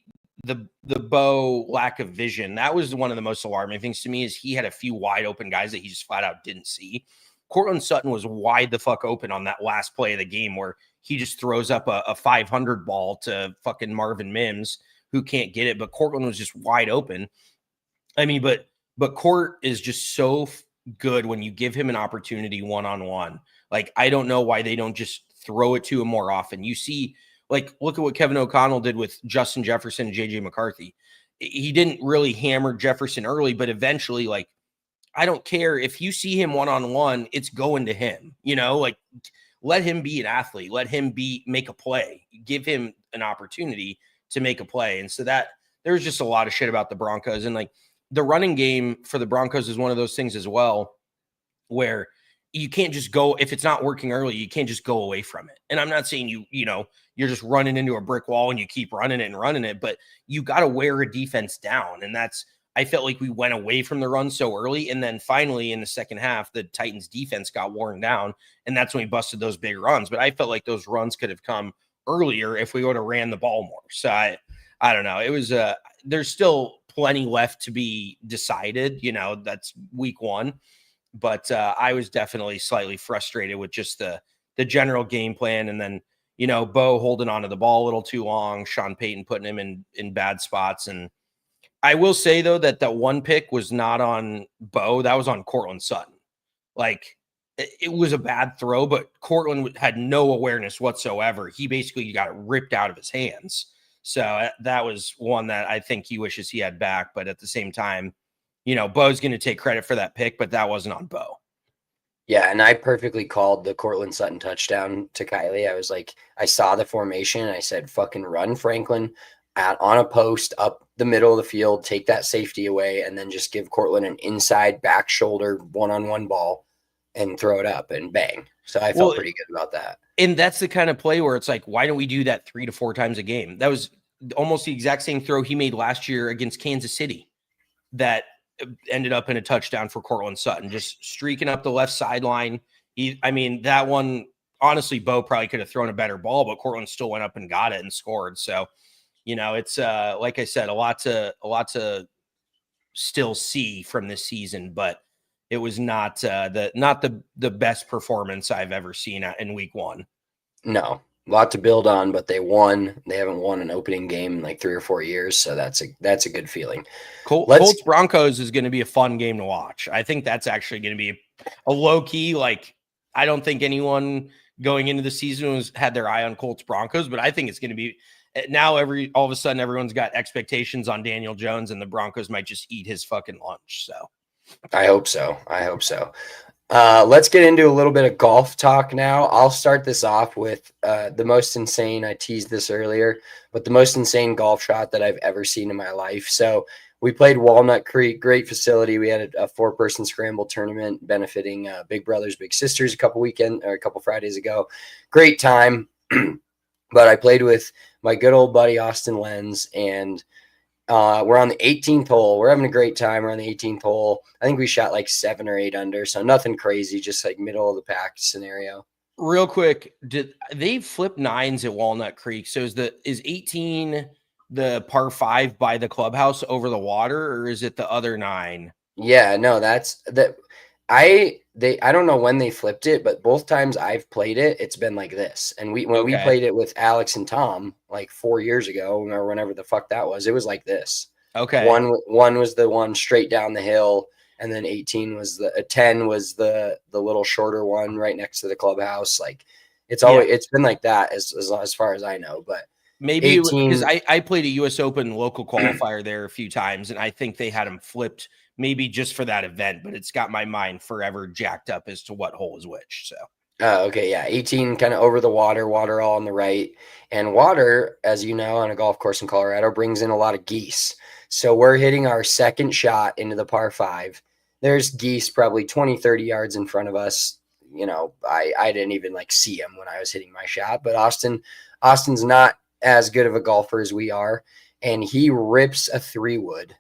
[SPEAKER 2] Bo lack of vision. That was one of the most alarming things to me, is he had a few wide open guys that he just flat out didn't see. Cortland Sutton was wide the fuck open on that last play of the game where he just throws up a 500 ball to fucking Marvin Mims, who can't get it. But Cortland was just wide open. I mean, but Court is just so good when you give him an opportunity one-on-one. Like, I don't know why they don't just throw it to him more often. You see, like, look at what Kevin O'Connell did with Justin Jefferson and JJ McCarthy. He didn't really hammer Jefferson early, but eventually, like, I don't care if you see him one-on-one, it's going to him, like, let him be an athlete, let him make a play, give him an opportunity to make a play. And so that there's just a lot of shit about the Broncos, and like the running game for the Broncos is one of those things as well, where you can't just go, if it's not working early, you can't just go away from it. And I'm not saying you're just running into a brick wall and you keep running it, but you got to wear a defense down. And I felt like we went away from the run so early. And then finally in the second half, the Titans defense got worn down. And that's when we busted those big runs. But I felt like those runs could have come earlier if we would have ran the ball more. So I don't know. It was there's still plenty left to be decided. That's week 1. But I was definitely slightly frustrated with just the general game plan. And then, Bo holding onto the ball a little too long, Sean Payton putting him in bad spots. And I will say, though, that one pick was not on Bo. That was on Cortland Sutton. Like, it was a bad throw, but Cortland had no awareness whatsoever. He basically got it ripped out of his hands. So that was one that I think he wishes he had back. But at the same time, Bo's going to take credit for that pick, but that wasn't on Bo.
[SPEAKER 1] Yeah, and I perfectly called the Cortland Sutton touchdown to Kylie. I was like, I saw the formation, and I said, fucking run Franklin on a post up the middle of the field, take that safety away, and then just give Cortland an inside back shoulder one-on-one ball and throw it up, and bang. So I felt pretty good about that.
[SPEAKER 2] And that's the kind of play where it's like, why don't we do that 3 to 4 times a game? That was almost the exact same throw he made last year against Kansas City that ended up in a touchdown for Cortland Sutton, just streaking up the left sideline. That one, honestly, Bo probably could have thrown a better ball, but Cortland still went up and got it and scored. So, it's like I said, a lot to still see from this season, but it was not the best performance I've ever seen in week 1.
[SPEAKER 1] No, a lot to build on, but they won. They haven't won an opening game in like 3 or 4 years, so that's a good feeling.
[SPEAKER 2] Colts Broncos is going to be a fun game to watch. I think that's actually going to be a low key. Like, I don't think anyone going into the season had their eye on Colts Broncos, but I think it's going to be now. All of a sudden, everyone's got expectations on Daniel Jones, and the Broncos might just eat his fucking lunch. So,
[SPEAKER 1] I hope so. Let's get into a little bit of golf talk now. I'll start this off with the most insane, I teased this earlier, but the most insane golf shot that I've ever seen in my life. So we played Walnut Creek, great facility. We had a 4-person scramble tournament benefiting Big Brothers Big Sisters a couple Fridays ago. Great time. But I played with my good old buddy Austin Lenz, and we're on the 18th hole. We're having a great time. We're on the 18th hole. I think we shot like 7 or 8 under, so nothing crazy, just like middle of the pack scenario.
[SPEAKER 2] Real quick, did they flip 9s at Walnut Creek? So is 18 the par 5 by the clubhouse over the water, or is it the other 9?
[SPEAKER 1] Yeah, no, that's that. I don't know when they flipped it, but both times I've played it, it's been like this. And we played it with Alex and Tom like 4 years ago, or whenever the fuck that was, it was like this.
[SPEAKER 2] Okay.
[SPEAKER 1] One was the one straight down the hill, and then 18 was 10 was the little shorter one right next to the clubhouse. Like it's been like that as far as I know. But
[SPEAKER 2] maybe because I played a U.S. Open local qualifier there a few times, and I think they had them flipped maybe just for that event, but it's got my mind forever jacked up as to what hole is which. So,
[SPEAKER 1] okay. Yeah. 18 kind of over the water all on the right, and water, as you know, on a golf course in Colorado brings in a lot of geese. So we're hitting our second shot into the par 5. There's geese probably 20, 30 yards in front of us. I didn't even like see him when I was hitting my shot, but Austin's not as good of a golfer as we are. And he rips a 3-wood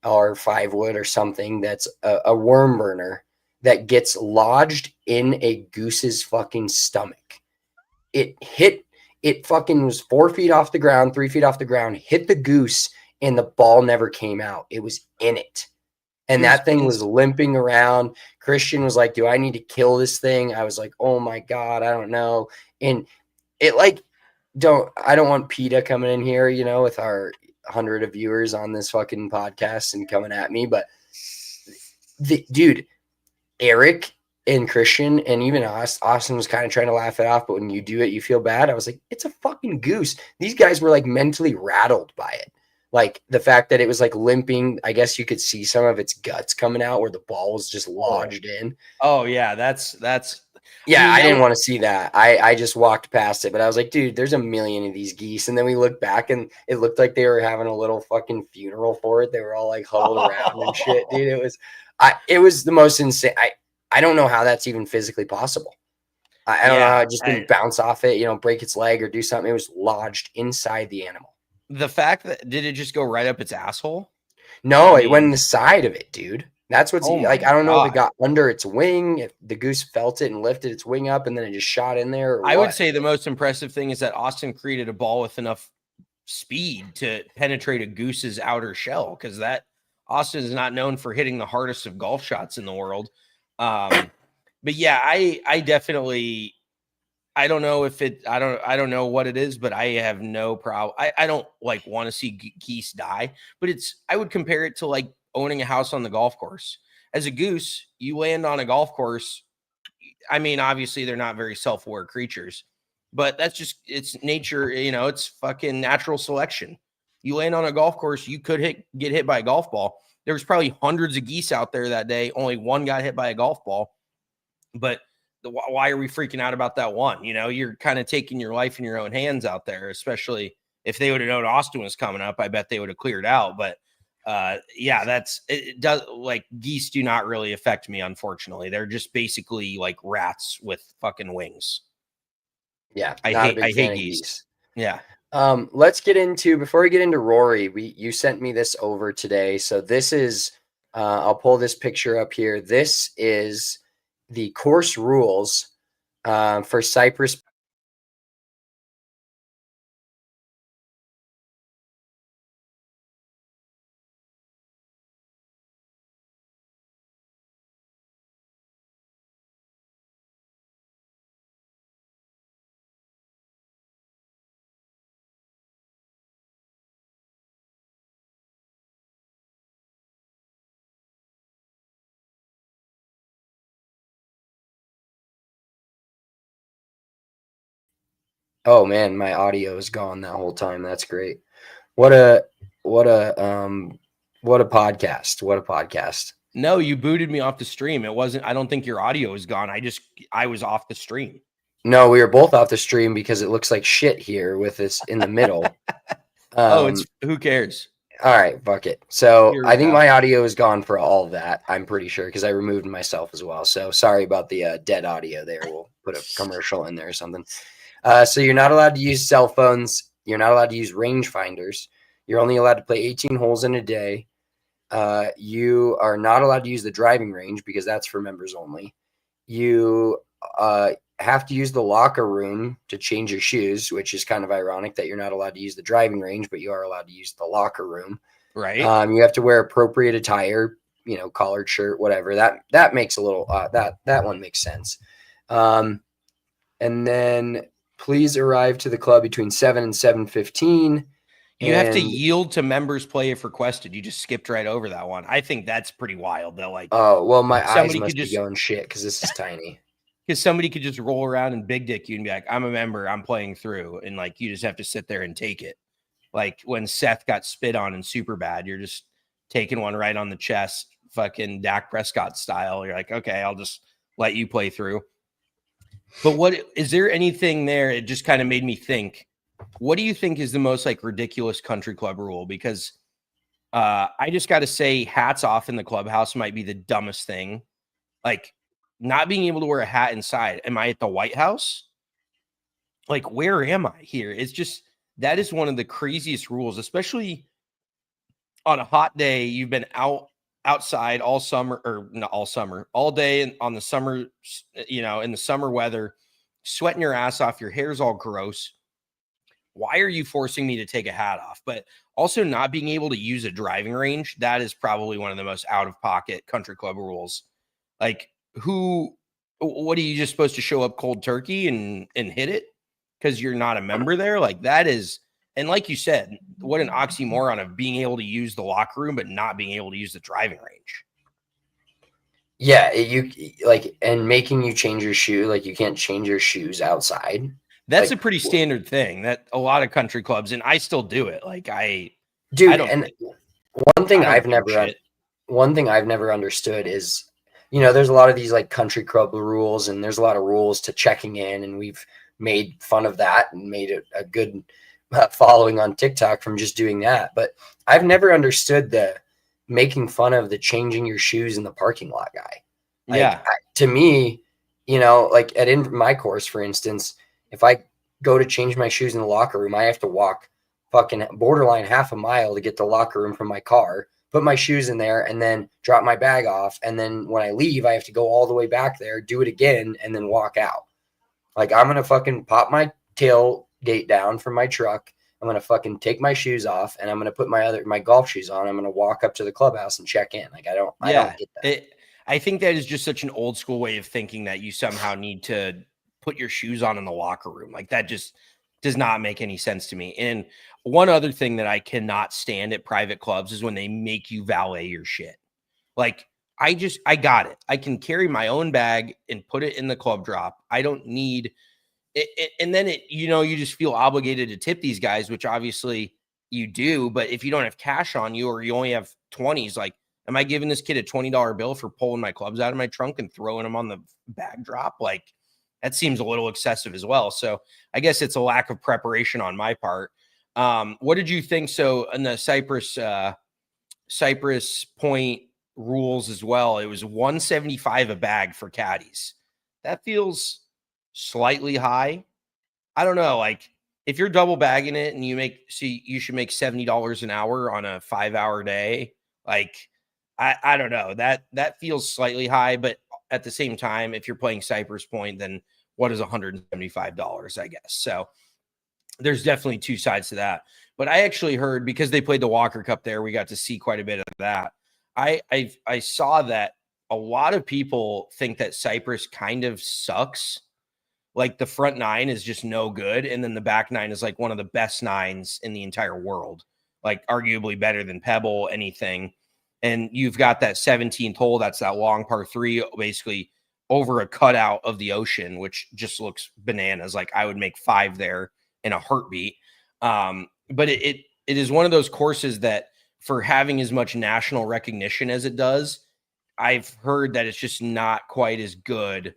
[SPEAKER 1] or 5-wood or something that's a worm burner that gets lodged in a goose's fucking stomach. It fucking was 4 feet off the ground, 3 feet off the ground, hit the goose, and the ball never came out. It was in it. And that thing was limping around. Christian was like, do I need to kill this thing? I was like, oh my God, I don't know. And it I don't want PETA coming in here, with our 100 of viewers on this fucking podcast and coming at me, but dude, Eric and Christian and even Austin was kind of trying to laugh it off, but when you do it, you feel bad. I was like, it's a fucking goose. These guys were like mentally rattled by it. Like the fact that it was like limping, I guess you could see some of its guts coming out where the ball was just lodged in.
[SPEAKER 2] Oh yeah. That's
[SPEAKER 1] yeah, I didn't want to see that. I just walked past it, but I was like, dude, there's a million of these geese. And then we looked back and it looked like they were having a little fucking funeral for it. They were all like huddled around and shit, dude. It was the most insane. I don't know how that's even physically possible. I don't know how it just didn't bounce off it, break its leg or do something. It was lodged inside the animal.
[SPEAKER 2] The fact that did it just go right up its asshole?
[SPEAKER 1] No, it went in the side of it, dude. That's what's like. I don't know if it got under its wing, if the goose felt it and lifted its wing up, and then it just shot in there. Or
[SPEAKER 2] I would say the most impressive thing is that Austin created a ball with enough speed to penetrate a goose's outer shell, because that Austin is not known for hitting the hardest of golf shots in the world. But yeah, I definitely, I don't know if it, I don't know what it is, but I have no problem. I don't like want to see geese die, but I would compare it to like owning a house on the golf course. As a goose, you land on a golf course. I mean, obviously they're not very self-aware creatures, but that's just, it's nature, it's fucking natural selection. You land on a golf course, you could get hit by a golf ball. There was probably hundreds of geese out there that day. Only one got hit by a golf ball, but why are we freaking out about that one? You're kind of taking your life in your own hands out there, especially if they would have known Austin was coming up. I bet they would have cleared out. But yeah, it does, like, geese do not really affect me, unfortunately. They're just basically like rats with fucking wings.
[SPEAKER 1] Yeah,
[SPEAKER 2] I hate geese. Yeah.
[SPEAKER 1] Let's get into, before we get into Rory, you sent me this over today. So this is I'll pull this picture up here. This is the course rules for Cypress. Oh man, my audio is gone that whole time. That's great. What a podcast. What a podcast.
[SPEAKER 2] No, you booted me off the stream. It wasn't, I don't think your audio is gone. I was off the stream.
[SPEAKER 1] No, we were both off the stream because it looks like shit here with this in the middle.
[SPEAKER 2] Who cares?
[SPEAKER 1] All right, fuck it. So I think my audio is gone for all of that. I'm pretty sure because I removed myself as well. So sorry about the dead audio there. We'll put a commercial in there or something. So you're not allowed to use cell phones. You're not allowed to use rangefinders. You're only allowed to play 18 holes in a day. You are not allowed to use the driving range because that's for members only. You have to use the locker room to change your shoes, which is kind of ironic that you're not allowed to use the driving range, but you are allowed to use the locker room.
[SPEAKER 2] Right.
[SPEAKER 1] You have to wear appropriate attire, collared shirt, whatever. That makes a little that one makes sense. And then please arrive to the club between 7 and 7:15.
[SPEAKER 2] You have to yield to members play if requested. You just skipped right over that one. I think that's pretty wild. They're like,
[SPEAKER 1] oh, well, my eyes must be going shit because this is tiny.
[SPEAKER 2] Because somebody could just roll around and big dick you and be like, I'm a member, I'm playing through. And like, you just have to sit there and take it. Like when Seth got spit on in Superbad, you're just taking one right on the chest, fucking Dak Prescott style. You're like, okay, I'll just let you play through. But is there anything there? It just kind of made me think, what do you think is the most like ridiculous country club rule? Because I just got to say, hats off in the clubhouse might be the dumbest thing. Like not being able to wear a hat inside. Am I at the White House? Like, where am I here? It's just, that is one of the craziest rules, especially on a hot day. You've been outside all summer, or not all summer, all day on the summer, in the summer weather, sweating your ass off. Your hair's all gross. Why are you forcing me to take a hat off? But also not being able to use a driving range. That is probably one of the most out of pocket country club rules. Like what are you just supposed to show up cold turkey and hit it because you're not a member there? Like that is, and like you said, what an oxymoron of being able to use the locker room, but not being able to use the driving range.
[SPEAKER 1] Yeah. You like, and making you change your shoe. Like you can't change your shoes outside.
[SPEAKER 2] That's like a pretty standard thing that a lot of country clubs, and I still do it. Like one thing I've never understood is, there's a lot of these like country club rules, and there's a lot of rules to checking in, and we've made fun of that and made it a good following on TikTok from just doing that. But I've never understood the making fun of the changing your shoes in the parking lot guy.
[SPEAKER 1] Like
[SPEAKER 2] Yeah.
[SPEAKER 1] to me, you know, like at my course, for instance, if I go to change my shoes in the locker room, I have to walk fucking borderline half a mile to get the locker room from my car, put my shoes in there, and then drop my bag off. And then when I leave, I have to go all the way back there, do it again, and then walk out. Like I'm gonna fucking pop my tailgate down from my truck. I'm gonna fucking take my shoes off, and I'm gonna put my golf shoes on. I'm gonna walk up to the clubhouse and check in. Like I
[SPEAKER 2] Yeah.
[SPEAKER 1] don't get that.
[SPEAKER 2] I think that is just such an old school way of thinking that you somehow need to put your shoes on in the locker room. Like that just does not make any sense to me. And one other thing that I cannot stand at private clubs is when they make you valet your shit. Like I got it. I can carry my own bag and put it in the club drop. I don't need it, and then you just feel obligated to tip these guys, which obviously you do. But if you don't have cash on you or you only have 20s, like, am I giving this kid a $20 bill for pulling my clubs out of my trunk and throwing them on the bag drop? Like, that seems a little excessive as well. So I guess it's a lack of preparation on my part. What did you think? So in the Cypress Point rules as well, it was 175 a bag for caddies. That feels slightly high. I don't know. Like if you're double bagging it and you should make $70 an hour on a 5-hour day. Like I don't know, that feels slightly high, but at the same time, if you're playing Cypress Point, then what is $175, I guess. So there's definitely two sides to that. But I actually heard, because they played the Walker Cup there, we got to see quite a bit of that. I saw that a lot of people think that Cypress kind of sucks. Like the front nine is just no good, and then the back nine is like one of the best nines in the entire world, like arguably better than Pebble, anything. And you've got that 17th hole, that's that long par 3, basically over a cutout of the ocean, which just looks bananas. Like I would make 5 there in a heartbeat. But it is one of those courses that, for having as much national recognition as it does, I've heard that it's just not quite as good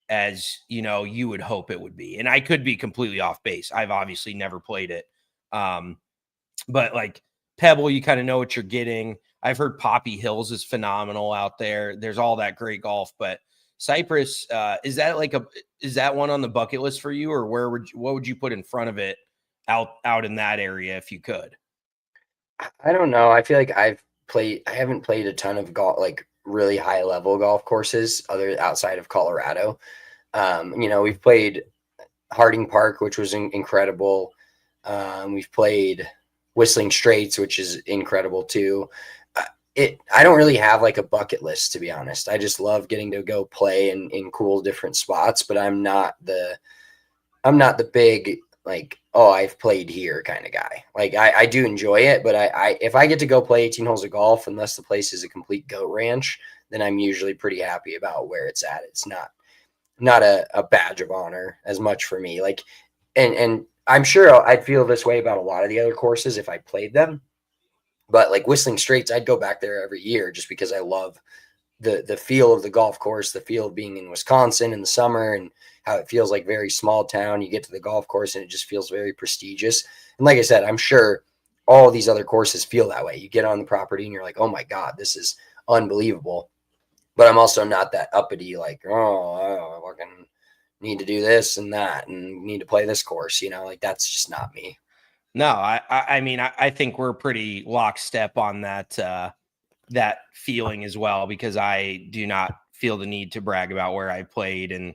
[SPEAKER 2] as you would hope it would be. And I could be completely off base. I've obviously never played it. But like Pebble, you kind of know what you're getting. I've heard Poppy Hills is phenomenal out there. There's all that great golf, but Cypress, is that one on the bucket list for you, or what would you put in front of it out in that area if you could?
[SPEAKER 1] I don't know. I feel like I haven't played a ton of golf, like really high level golf courses outside of Colorado. We've played Harding Park, which was incredible. We've played Whistling Straits, which is incredible too. I don't really have like a bucket list, to be honest. I just love getting to go play in cool different spots, but I'm not the big like, oh, I've played here kind of guy. Like I do enjoy it, but I if I get to go play 18 holes of golf, unless the place is a complete goat ranch, then I'm usually pretty happy about where it's at. It's not a badge of honor as much for me. Like, and I'm sure I'd feel this way about a lot of the other courses if I played them. But like Whistling Straits, I'd go back there every year just because I love the feel of the golf course, the feel of being in Wisconsin in the summer, and how it feels like very small town. You get to the golf course and it just feels very prestigious. And like I said, I'm sure all these other courses feel that way. You get on the property and you're like, oh my God, this is unbelievable. But I'm also not that uppity, like, I fucking need to do this and that and need to play this course, like that's just not me.
[SPEAKER 2] No, I mean, I think we're pretty lockstep on that feeling as well, because I do not feel the need to brag about where I played. And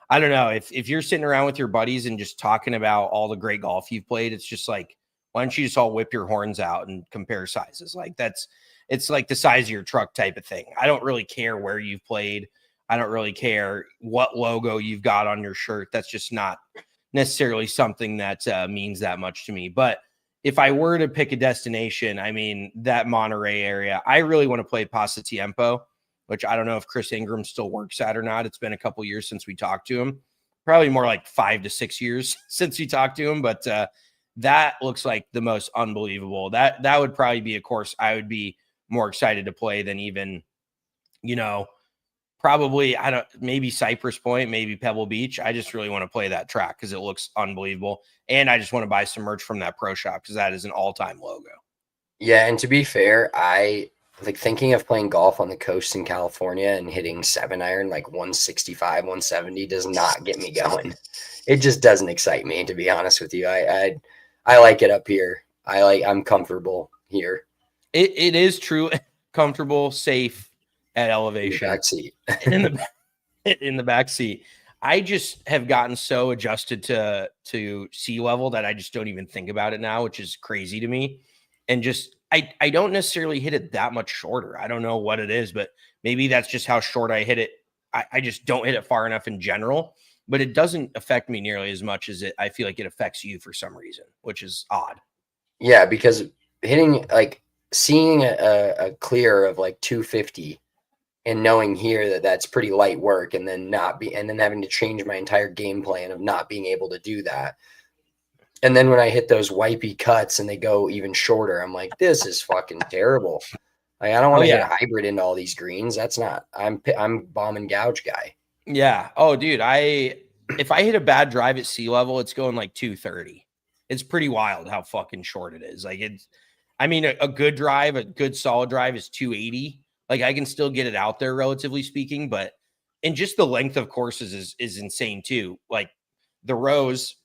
[SPEAKER 2] I don't know, if you're sitting around with your buddies and just talking about all the great golf you've played, it's just like, why don't you just all whip your horns out and compare sizes? Like it's like the size of your truck type of thing. I don't really care where you've played. I don't really care what logo you've got on your shirt. That's just not necessarily something that means that much to me. But if I were to pick a destination, I mean, that Monterey area, I really want to play Pasatiempo, which I don't know if Chris Ingram still works at or not. It's been a couple years since we talked to him, probably more like 5 to 6 years since we talked to him. But that looks like the most unbelievable. That would probably be a course I would be more excited to play than even, probably, maybe Cypress Point, maybe Pebble Beach. I just really want to play that track because it looks unbelievable. And I just want to buy some merch from that pro shop because that is an all-time logo.
[SPEAKER 1] Yeah, and to be fair, like thinking of playing golf on the coast in California and hitting 7-iron like 165, 170 does not get me going. It just doesn't excite me, to be honest with you. I like it up here. I'm comfortable here.
[SPEAKER 2] It is true, comfortable, safe at elevation.
[SPEAKER 1] Back seat.
[SPEAKER 2] in the back seat. I just have gotten so adjusted to sea level that I just don't even think about it now, which is crazy to me. And just I don't necessarily hit it that much shorter. I don't know what it is, but maybe that's just how short I hit it. I just don't hit it far enough in general, but it doesn't affect me nearly as much as I feel like it affects you for some reason, which is odd.
[SPEAKER 1] Yeah, because hitting like seeing a clear of like 250 and knowing here that that's pretty light work, and then having to change my entire game plan of not being able to do that. And then when I hit those wipey cuts and they go even shorter, I'm like, this is fucking terrible. Like, I don't want to hit a hybrid into all these greens. That's not. I'm bomb and gouge guy.
[SPEAKER 2] Yeah. Oh, dude. If I hit a bad drive at sea level, it's going like 230. It's pretty wild how fucking short it is. Like I mean, a good drive, a good solid drive is 280. Like I can still get it out there, relatively speaking, but and just the length of courses is insane too. Like the Rose,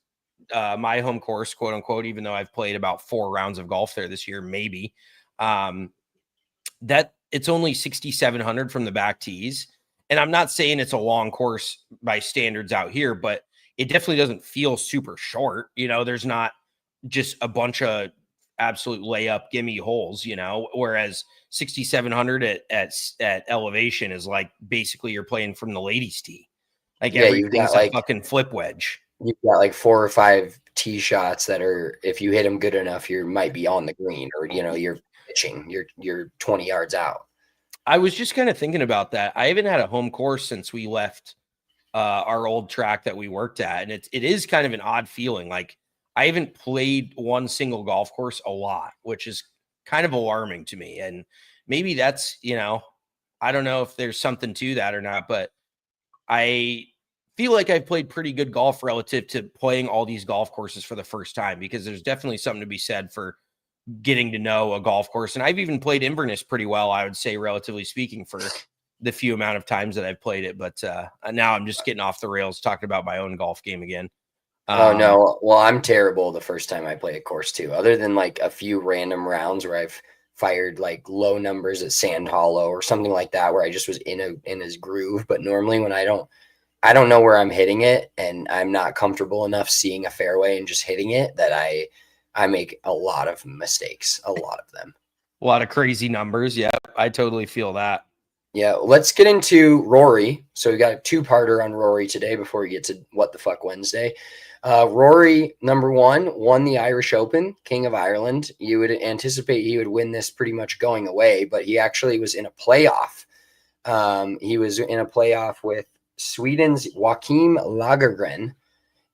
[SPEAKER 2] my home course, quote unquote, even though I've played about 4 rounds of golf there this year, maybe. That it's only 6,700 from the back tees. And I'm not saying it's a long course by standards out here, but it definitely doesn't feel super short. You know, there's not just a bunch of absolute layup gimme holes, you know, whereas 6,700 at elevation is like basically you're playing from the ladies' tee. Like everything's a fucking flip wedge.
[SPEAKER 1] You've got like 4 or 5 tee shots that are, if you hit them good enough, you might be on the green, or you're pitching, you're 20 yards out.
[SPEAKER 2] I was just kind of thinking about that. I haven't had a home course since we left our old track that we worked at, and it is kind of an odd feeling. Like I haven't played one single golf course a lot, which is kind of alarming to me. And maybe that's, I don't know if there's something to that or not, but I feel like I've played pretty good golf relative to playing all these golf courses for the first time, because there's definitely something to be said for getting to know a golf course. And I've even played Inverness pretty well, I would say, relatively speaking, for the few amount of times that I've played it. But now I'm just getting off the rails talking about my own golf game again.
[SPEAKER 1] Oh no. Well, I'm terrible the first time I play a course too, other than like a few random rounds where I've fired like low numbers at Sand Hollow or something like that, where I just was in his groove. But normally when I don't know where I'm hitting it, and I'm not comfortable enough seeing a fairway and just hitting it, that I make a lot of mistakes, a lot of them.
[SPEAKER 2] A lot of crazy numbers. Yeah, I totally feel that.
[SPEAKER 1] Yeah, let's get into Rory. So we got a 2-parter on Rory today before we get to What the Fuck Wednesday. Rory, number 1, won the Irish Open, King of Ireland. You would anticipate he would win this pretty much going away, but he actually was in a playoff. He was in a playoff with Sweden's Joakim Lagergren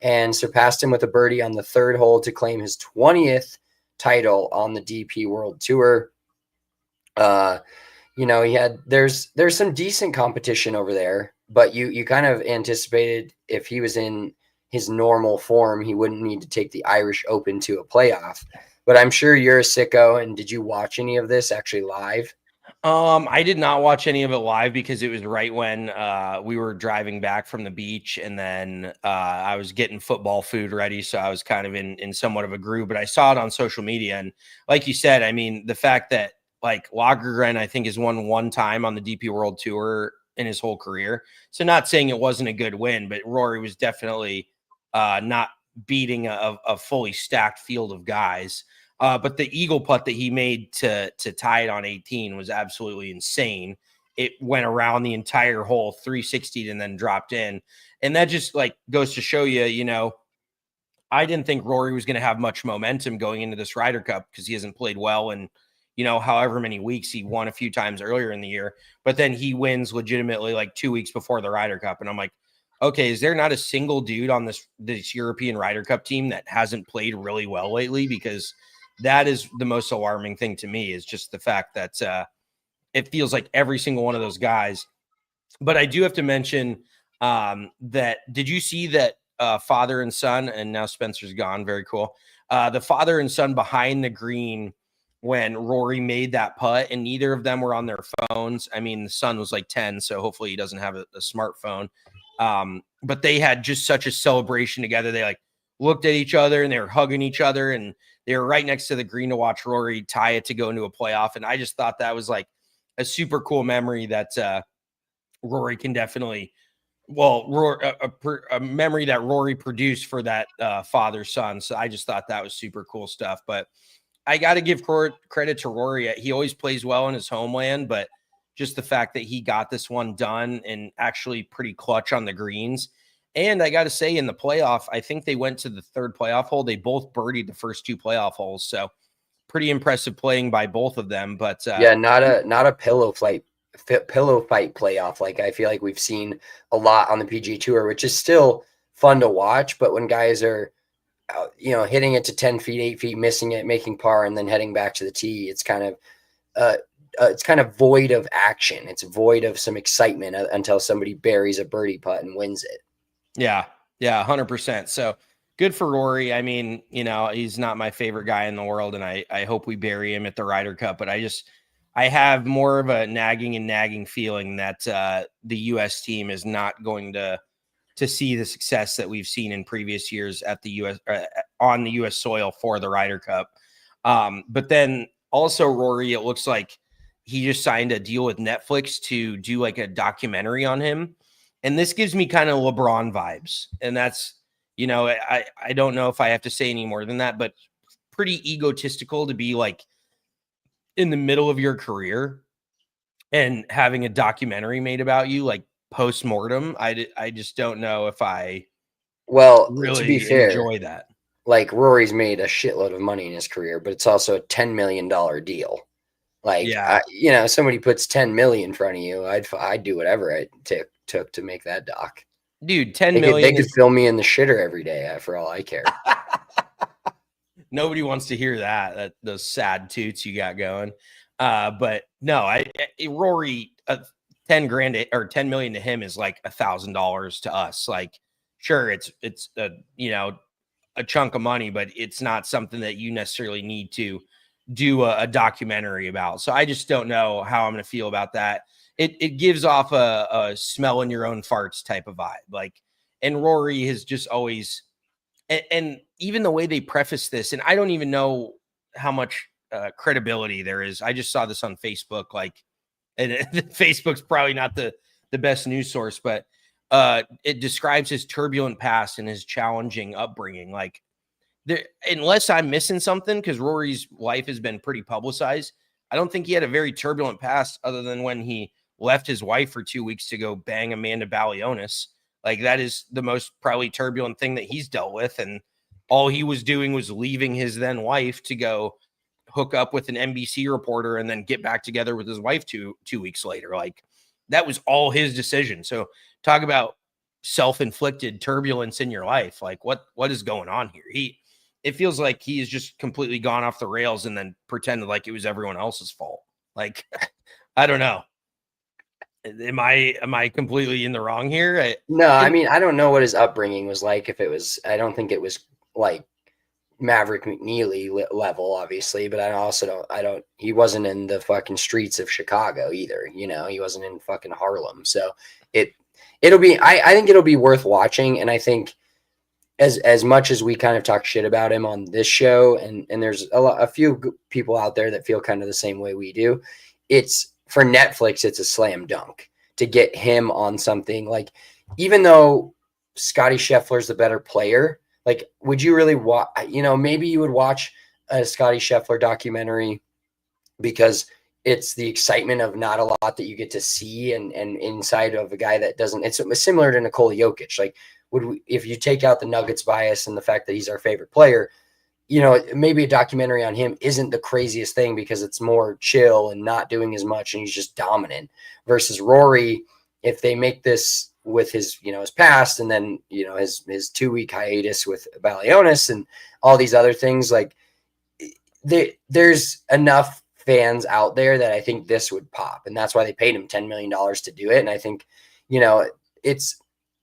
[SPEAKER 1] and surpassed him with a birdie on the 3rd hole to claim his 20th title on the DP World Tour. There's some decent competition over there, but you kind of anticipated if he was in his normal form, he wouldn't need to take the Irish Open to a playoff. But I'm sure you're a sicko. And did you watch any of this actually live?
[SPEAKER 2] I did not watch any of it live because it was right when we were driving back from the beach, and then I was getting football food ready, so I was kind of in somewhat of a groove. But I saw it on social media, and like you said, I mean, the fact that like Lagergren, I think, has won 1 time on the DP World Tour in his whole career. So not saying it wasn't a good win, but Rory was definitely not beating a fully stacked field of guys. But the eagle putt that he made to tie it on 18 was absolutely insane. It went around the entire hole, 360'd, and then dropped in. And that just like goes to show you, I didn't think Rory was going to have much momentum going into this Ryder Cup because he hasn't played well in, however many weeks. He won a few times earlier in the year, but then he wins legitimately like 2 weeks before the Ryder Cup. And I'm like, okay, is there not a single dude on this European Ryder Cup team that hasn't played really well lately? Because that is the most alarming thing to me, is just the fact that it feels like every single one of those guys. But I do have to mention that, did you see that father and son, and now Spencer's gone, very cool. The father and son behind the green when Rory made that putt, and neither of them were on their phones. I mean, the son was like 10, so hopefully he doesn't have a smartphone. But they had just such a celebration together. They like looked at each other and they were hugging each other, and they were right next to the green to watch Rory tie it to go into a playoff. And I just thought that was like a super cool memory that Rory can definitely, a memory that Rory produced for that father-son. So I just thought that was super cool stuff. But I got to give credit to Rory. He always plays well in his homeland, but just the fact that he got this one done and actually pretty clutch on the greens. And I got to say, in the playoff, I think they went to the third playoff hole. They both birdied the first 2 playoff holes. So pretty impressive playing by both of them. But
[SPEAKER 1] yeah, not a pillow fight playoff like I feel like we've seen a lot on the PGA Tour, which is still fun to watch. But when guys are hitting it to 10 feet, 8 feet, missing it, making par, and then heading back to the tee, it's kind of void of action. It's void of some excitement until somebody buries a birdie putt and wins it.
[SPEAKER 2] Yeah, 100%. So good for Rory. I mean, he's not my favorite guy in the world, and I hope we bury him at the Ryder Cup. But I have more of a nagging feeling that the U.S. team is not going to see the success that we've seen in previous years at the U.S. On the U.S. soil for the Ryder Cup. But then also Rory, it looks like he just signed a deal with Netflix to do like a documentary on him. And this gives me kind of LeBron vibes. And that's, I don't know if I have to say any more than that, but pretty egotistical to be like in the middle of your career and having a documentary made about you, like post-mortem. I just don't know if I
[SPEAKER 1] to be fair,
[SPEAKER 2] enjoy that.
[SPEAKER 1] Like Rory's made a shitload of money in his career, but it's also a $10 million deal. Like,
[SPEAKER 2] yeah.
[SPEAKER 1] Somebody puts 10 million in front of you, I'd do whatever it took to make that doc.
[SPEAKER 2] Dude, 10 million.
[SPEAKER 1] They could film me in the shitter every day for all I care.
[SPEAKER 2] Nobody wants to hear that those sad toots you got going. But no, Rory, 10 grand or 10 million to him is like $1,000 to us. Like, sure, it's a chunk of money, but it's not something that you necessarily need to do a documentary about. So I just don't know how I'm going to feel about that. It gives off a smell in your own farts type of vibe. Like, and Rory has just always, and even the way they preface this, and I don't even know how much credibility there is. I just saw this on Facebook, and Facebook's probably not the best news source, but it describes his turbulent past and his challenging upbringing. Like, unless I'm missing something, because Rory's life has been pretty publicized, I don't think he had a very turbulent past other than when he left his wife for 2 weeks to go bang Amanda Balionis. Like, that is the most probably turbulent thing that he's dealt with. And all he was doing was leaving his then wife to go hook up with an NBC reporter and then get back together with his wife two weeks later. Like, that was all his decision. So talk about self-inflicted turbulence in your life. Like, what is going on here? It feels like he has just completely gone off the rails and then pretended like it was everyone else's fault. Like, I don't know. Am I completely in the wrong here?
[SPEAKER 1] I mean, I don't know what his upbringing was like. I don't think it was like Maverick McNeely level, obviously, but he wasn't in the fucking streets of Chicago either. He wasn't in fucking Harlem. So I think it'll be worth watching. And I think as much as we kind of talk shit about him on this show, and there's a few people out there that feel kind of the same way we do, it's for Netflix, it's a slam dunk to get him on something. Like, even though Scotty Scheffler's the better player, like, would you really watch, maybe you would watch a Scotty Scheffler documentary because it's the excitement of not a lot that you get to see and inside of a guy that doesn't. It's similar to Nikola Jokic. Like, if you take out the Nuggets bias and the fact that he's our favorite player, maybe a documentary on him isn't the craziest thing because it's more chill and not doing as much and he's just dominant. Versus Rory, if they make this with his, his past and then, his 2-week hiatus with Balionis and all these other things, like, there's enough fans out there that I think this would pop. And that's why they paid him $10 million to do it. And I think,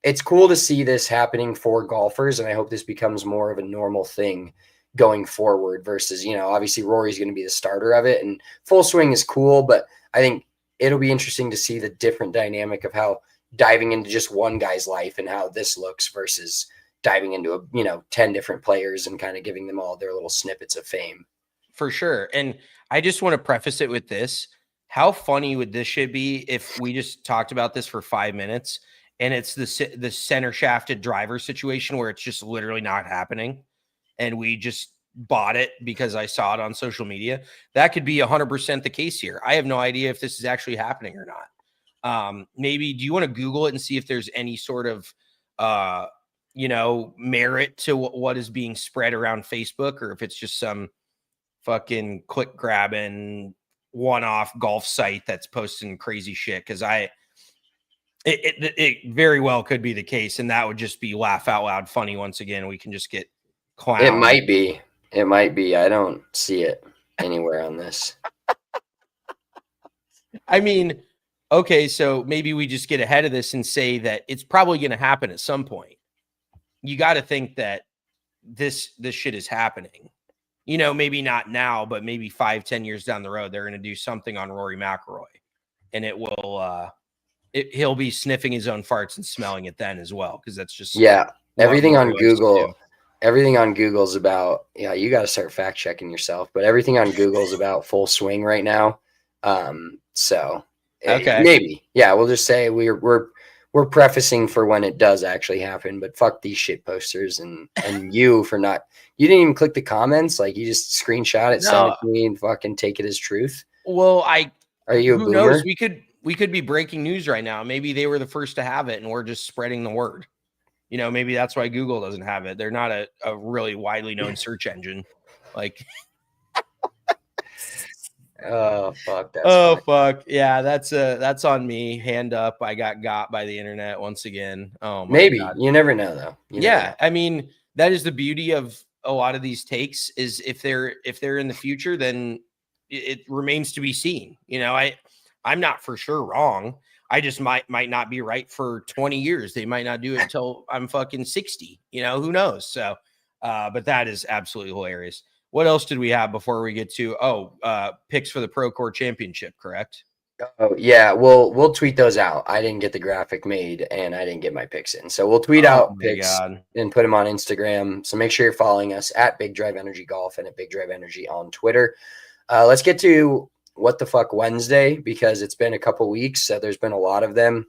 [SPEAKER 1] it's cool to see this happening for golfers. And I hope this becomes more of a normal thing going forward versus, obviously Rory's going to be the starter of it, and full swing is cool, but I think it'll be interesting to see the different dynamic of how diving into just one guy's life and how this looks versus diving into 10 different players and kind of giving them all their little snippets of fame.
[SPEAKER 2] For sure. And I just want to preface it with this. How funny would this shit be if we just talked about this for 5 minutes and it's the center shafted driver situation where it's just literally not happening and we just bought it because I saw it on social media? That could be 100% the case here. I have no idea if this is actually happening or not. Maybe do you want to Google it and see if there's any sort of merit to what is being spread around Facebook, or if it's just some fucking click grabbing one-off golf site that's posting crazy shit? Because it very well could be the case, and that would just be laugh out loud funny. Once again, we can just get clowned.
[SPEAKER 1] It might be. I don't see it anywhere on this.
[SPEAKER 2] I mean, okay, so maybe we just get ahead of this and say that it's probably going to happen at some point. You got to think that this shit is happening. Maybe not now, but maybe 5-10 years down the road, they're going to do something on Rory McIlroy, and it will. He'll be sniffing his own farts and smelling it then as well, because that's just
[SPEAKER 1] everything on Google. Everything on Google's about, you got to start fact checking yourself, but everything on Google's about full swing right now. So
[SPEAKER 2] okay,
[SPEAKER 1] maybe, we'll just say we're prefacing for when it does actually happen, but fuck these shit posters and you didn't even click the comments. Like, you just screenshot it, send it to me, and fucking take it as truth.
[SPEAKER 2] Well,
[SPEAKER 1] are you a
[SPEAKER 2] who
[SPEAKER 1] boomer?
[SPEAKER 2] knows? We could be breaking news right now. Maybe they were the first to have it and we're just spreading the word. Maybe that's why Google doesn't have it. They're not a really widely known search engine. Like,
[SPEAKER 1] oh fuck, that's
[SPEAKER 2] funny.
[SPEAKER 1] Fuck,
[SPEAKER 2] yeah, that's on me. Hand up, I got by the internet once again. Oh my
[SPEAKER 1] maybe
[SPEAKER 2] God.
[SPEAKER 1] You never know though.
[SPEAKER 2] I mean, that is the beauty of a lot of these takes, is if they're in the future, then it remains to be seen. I'm not for sure wrong. I just might not be right for 20 years. They might not do it until I'm fucking 60. Who knows? So, but that is absolutely hilarious. What else did we have before we get to picks for the Procore Championship? Correct.
[SPEAKER 1] Oh yeah, we'll tweet those out. I didn't get the graphic made and I didn't get my picks in, so we'll tweet out picks and put them on Instagram. So make sure you're following us at Big Drive Energy Golf and at Big Drive Energy on Twitter. Let's get to What the Fuck Wednesday, because it's been a couple weeks. So there's been a lot of them.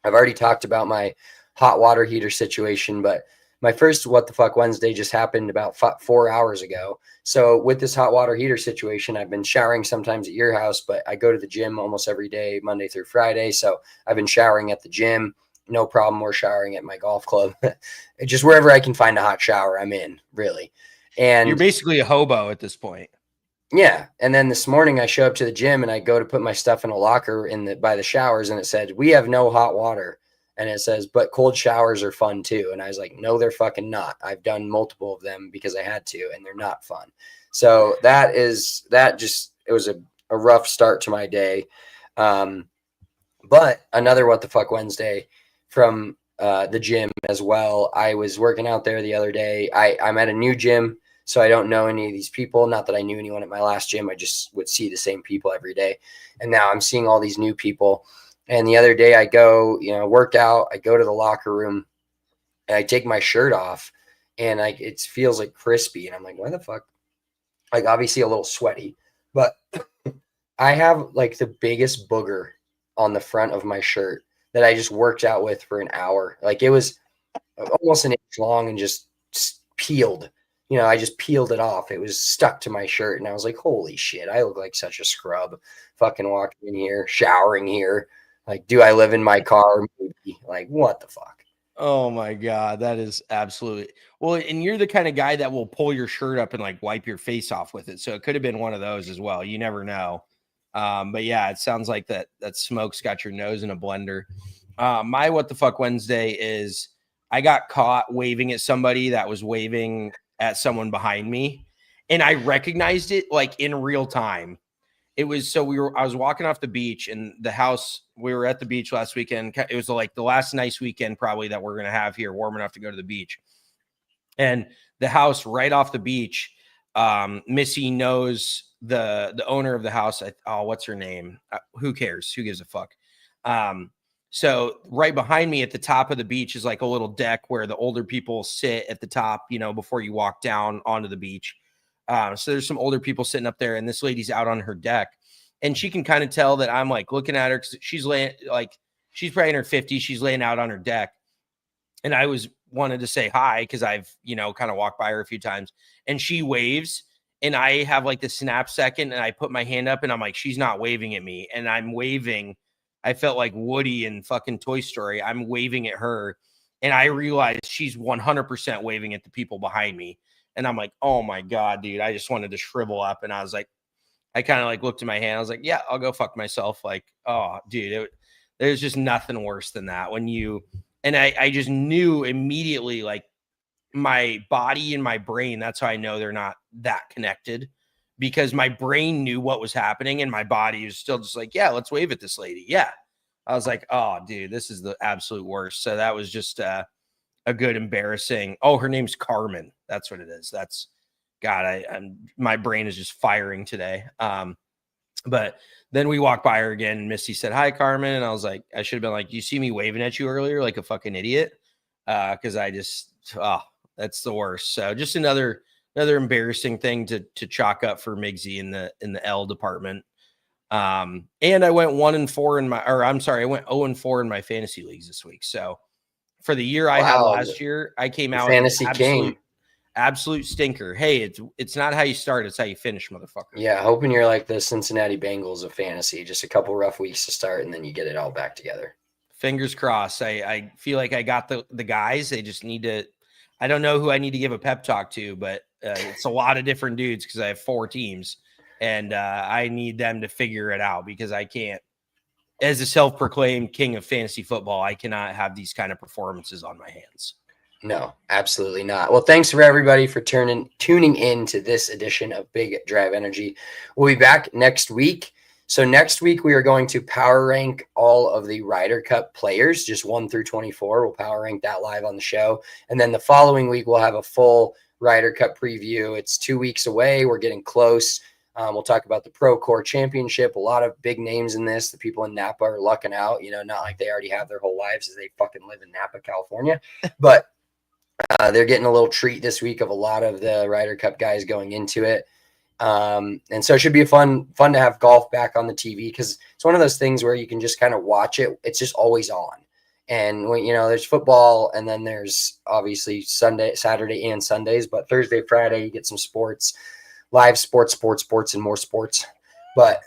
[SPEAKER 1] I've already talked about my hot water heater situation, but my first What the Fuck Wednesday just happened about 4 hours ago. So with this hot water heater situation, I've been showering sometimes at your house, but I go to the gym almost every day, Monday through Friday. So I've been showering at the gym. No problem. Or showering at my golf club. Just wherever I can find a hot shower, I'm in, really. And
[SPEAKER 2] you're basically a hobo at this point.
[SPEAKER 1] Yeah. And then this morning I show up to the gym and I go to put my stuff in a locker by the showers, and it said, "We have no hot water." And it says, "But cold showers are fun too." And I was like, "No, they're fucking not. I've done multiple of them because I had to, and they're not fun." So it was a rough start to my day. But another What the Fuck Wednesday from the gym as well. I was working out there the other day. I'm at a new gym, so I don't know any of these people. Not that I knew anyone at my last gym. I just would see the same people every day. And now I'm seeing all these new people. And the other day I go, work out. I go to the locker room and I take my shirt off and it feels like crispy. And I'm like, why the fuck? Like, obviously a little sweaty, but I have like the biggest booger on the front of my shirt that I just worked out with for an hour. Like, it was almost an inch long and just peeled. I just peeled it off. It was stuck to my shirt. And I was like, holy shit, I look like such a scrub fucking walking in here, showering here. Like, do I live in my car? Maybe. Like, what the fuck?
[SPEAKER 2] Oh my God. That is absolutely. Well, and you're the kind of guy that will pull your shirt up and like wipe your face off with it. So it could have been one of those as well. You never know. But yeah, it sounds like that smoke's got your nose in a blender. My What the Fuck Wednesday is I got caught waving at somebody that was waving at someone behind me, and I recognized it like in real time. It was I was walking off the beach, and we were at the beach last weekend. It was like the last nice weekend probably that we're going to have here, warm enough to go to the beach. And the house right off the beach. Missy knows the owner of the house. What's her name? Who cares? Who gives a fuck? So right behind me at the top of the beach is like a little deck where the older people sit at the top, before you walk down onto the beach. So there's some older people sitting up there, and this lady's out on her deck, and she can kind of tell that I'm like looking at her because she's laying, like, she's probably in her 50s. She's laying out on her deck. And I wanted to say hi because I've, kind of walked by her a few times, and she waves, and I have like the snap second, and I put my hand up, and I'm like, she's not waving at me. And I'm waving. I felt like Woody in fucking Toy Story. I'm waving at her, and I realized she's 100% waving at the people behind me. And I'm like, oh my God, dude, I just wanted to shrivel up. And I was like, I kind of like looked at my hand. I was like, yeah, I'll go fuck myself. Like, oh, dude, there's just nothing worse than that and I just knew immediately, like, my body and my brain, that's how I know they're not that connected, because my brain knew what was happening and my body was still just like, yeah, let's wave at this lady. Yeah. I was like, oh, dude, this is the absolute worst. So that was just a good embarrassing. Oh, her name's Carmen. That's what it is. That's God. My brain is just firing today. But then we walked by her again, and Misty said, hi, Carmen. And I was like, I should have been like, you see me waving at you earlier like a fucking idiot? Because that's the worst. So just another embarrassing thing to chalk up for Migsy in the L department. And I went 1-4 I went 0-4 in my fantasy leagues this week. So for the year I had last year, I came out
[SPEAKER 1] fantasy king.
[SPEAKER 2] Absolute stinker. Hey, it's not how you start, it's how you finish, motherfucker.
[SPEAKER 1] Yeah, hoping you're like the Cincinnati Bengals of fantasy. Just a couple rough weeks to start, and then you get it all back together.
[SPEAKER 2] Fingers crossed. I feel like I got the guys. They just need to. I don't know who I need to give a pep talk to, but it's a lot of different dudes because I have 4 teams, and I need them to figure it out because I can't. As a self-proclaimed king of fantasy football, I cannot have these kind of performances on my hands.
[SPEAKER 1] No, absolutely not. Well, thanks for everybody for tuning in to this edition of Big Drive Energy. We'll be back next week. So next week, we are going to power rank all of the Ryder Cup players, just 1 through 24. We'll power rank that live on the show. And then the following week, we'll have a full Ryder Cup preview. It's 2 weeks away. We're getting close. We'll talk about the Pro Core Championship. A lot of big names in this. The people in Napa are lucking out, not like they already have their whole lives as they fucking live in Napa, California. But they're getting a little treat this week of a lot of the Ryder Cup guys going into it. And so it should be fun to have golf back on the TV because it's one of those things where you can just kind of watch it. It's just always on. And when, there's football and then there's obviously Saturday and Sundays, but Thursday, Friday, you get some sports, live sports, and more sports. But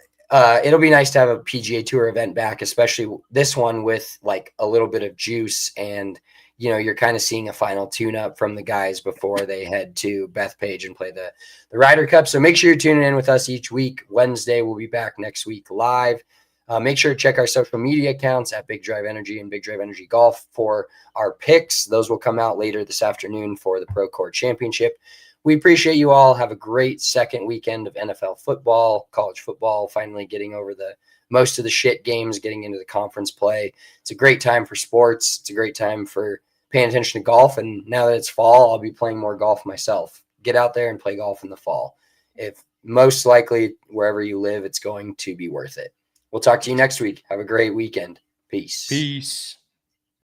[SPEAKER 1] it'll be nice to have a PGA Tour event back, especially this one with like a little bit of juice and you're kind of seeing a final tune-up from the guys before they head to Bethpage and play the Ryder Cup. So make sure you're tuning in with us each week. Wednesday, we'll be back next week live. Make sure to check our social media accounts at Big Drive Energy and Big Drive Energy Golf for our picks. Those will come out later this afternoon for the Pro Core Championship. We appreciate you all. Have a great second weekend of NFL football, college football, finally getting over most of the shit games, getting into the conference play. It's a great time for sports. It's a great time for paying attention to golf. And now that it's fall, I'll be playing more golf myself. Get out there and play golf in the fall. If most likely wherever you live, it's going to be worth it. We'll talk to you next week. Have a great weekend. Peace.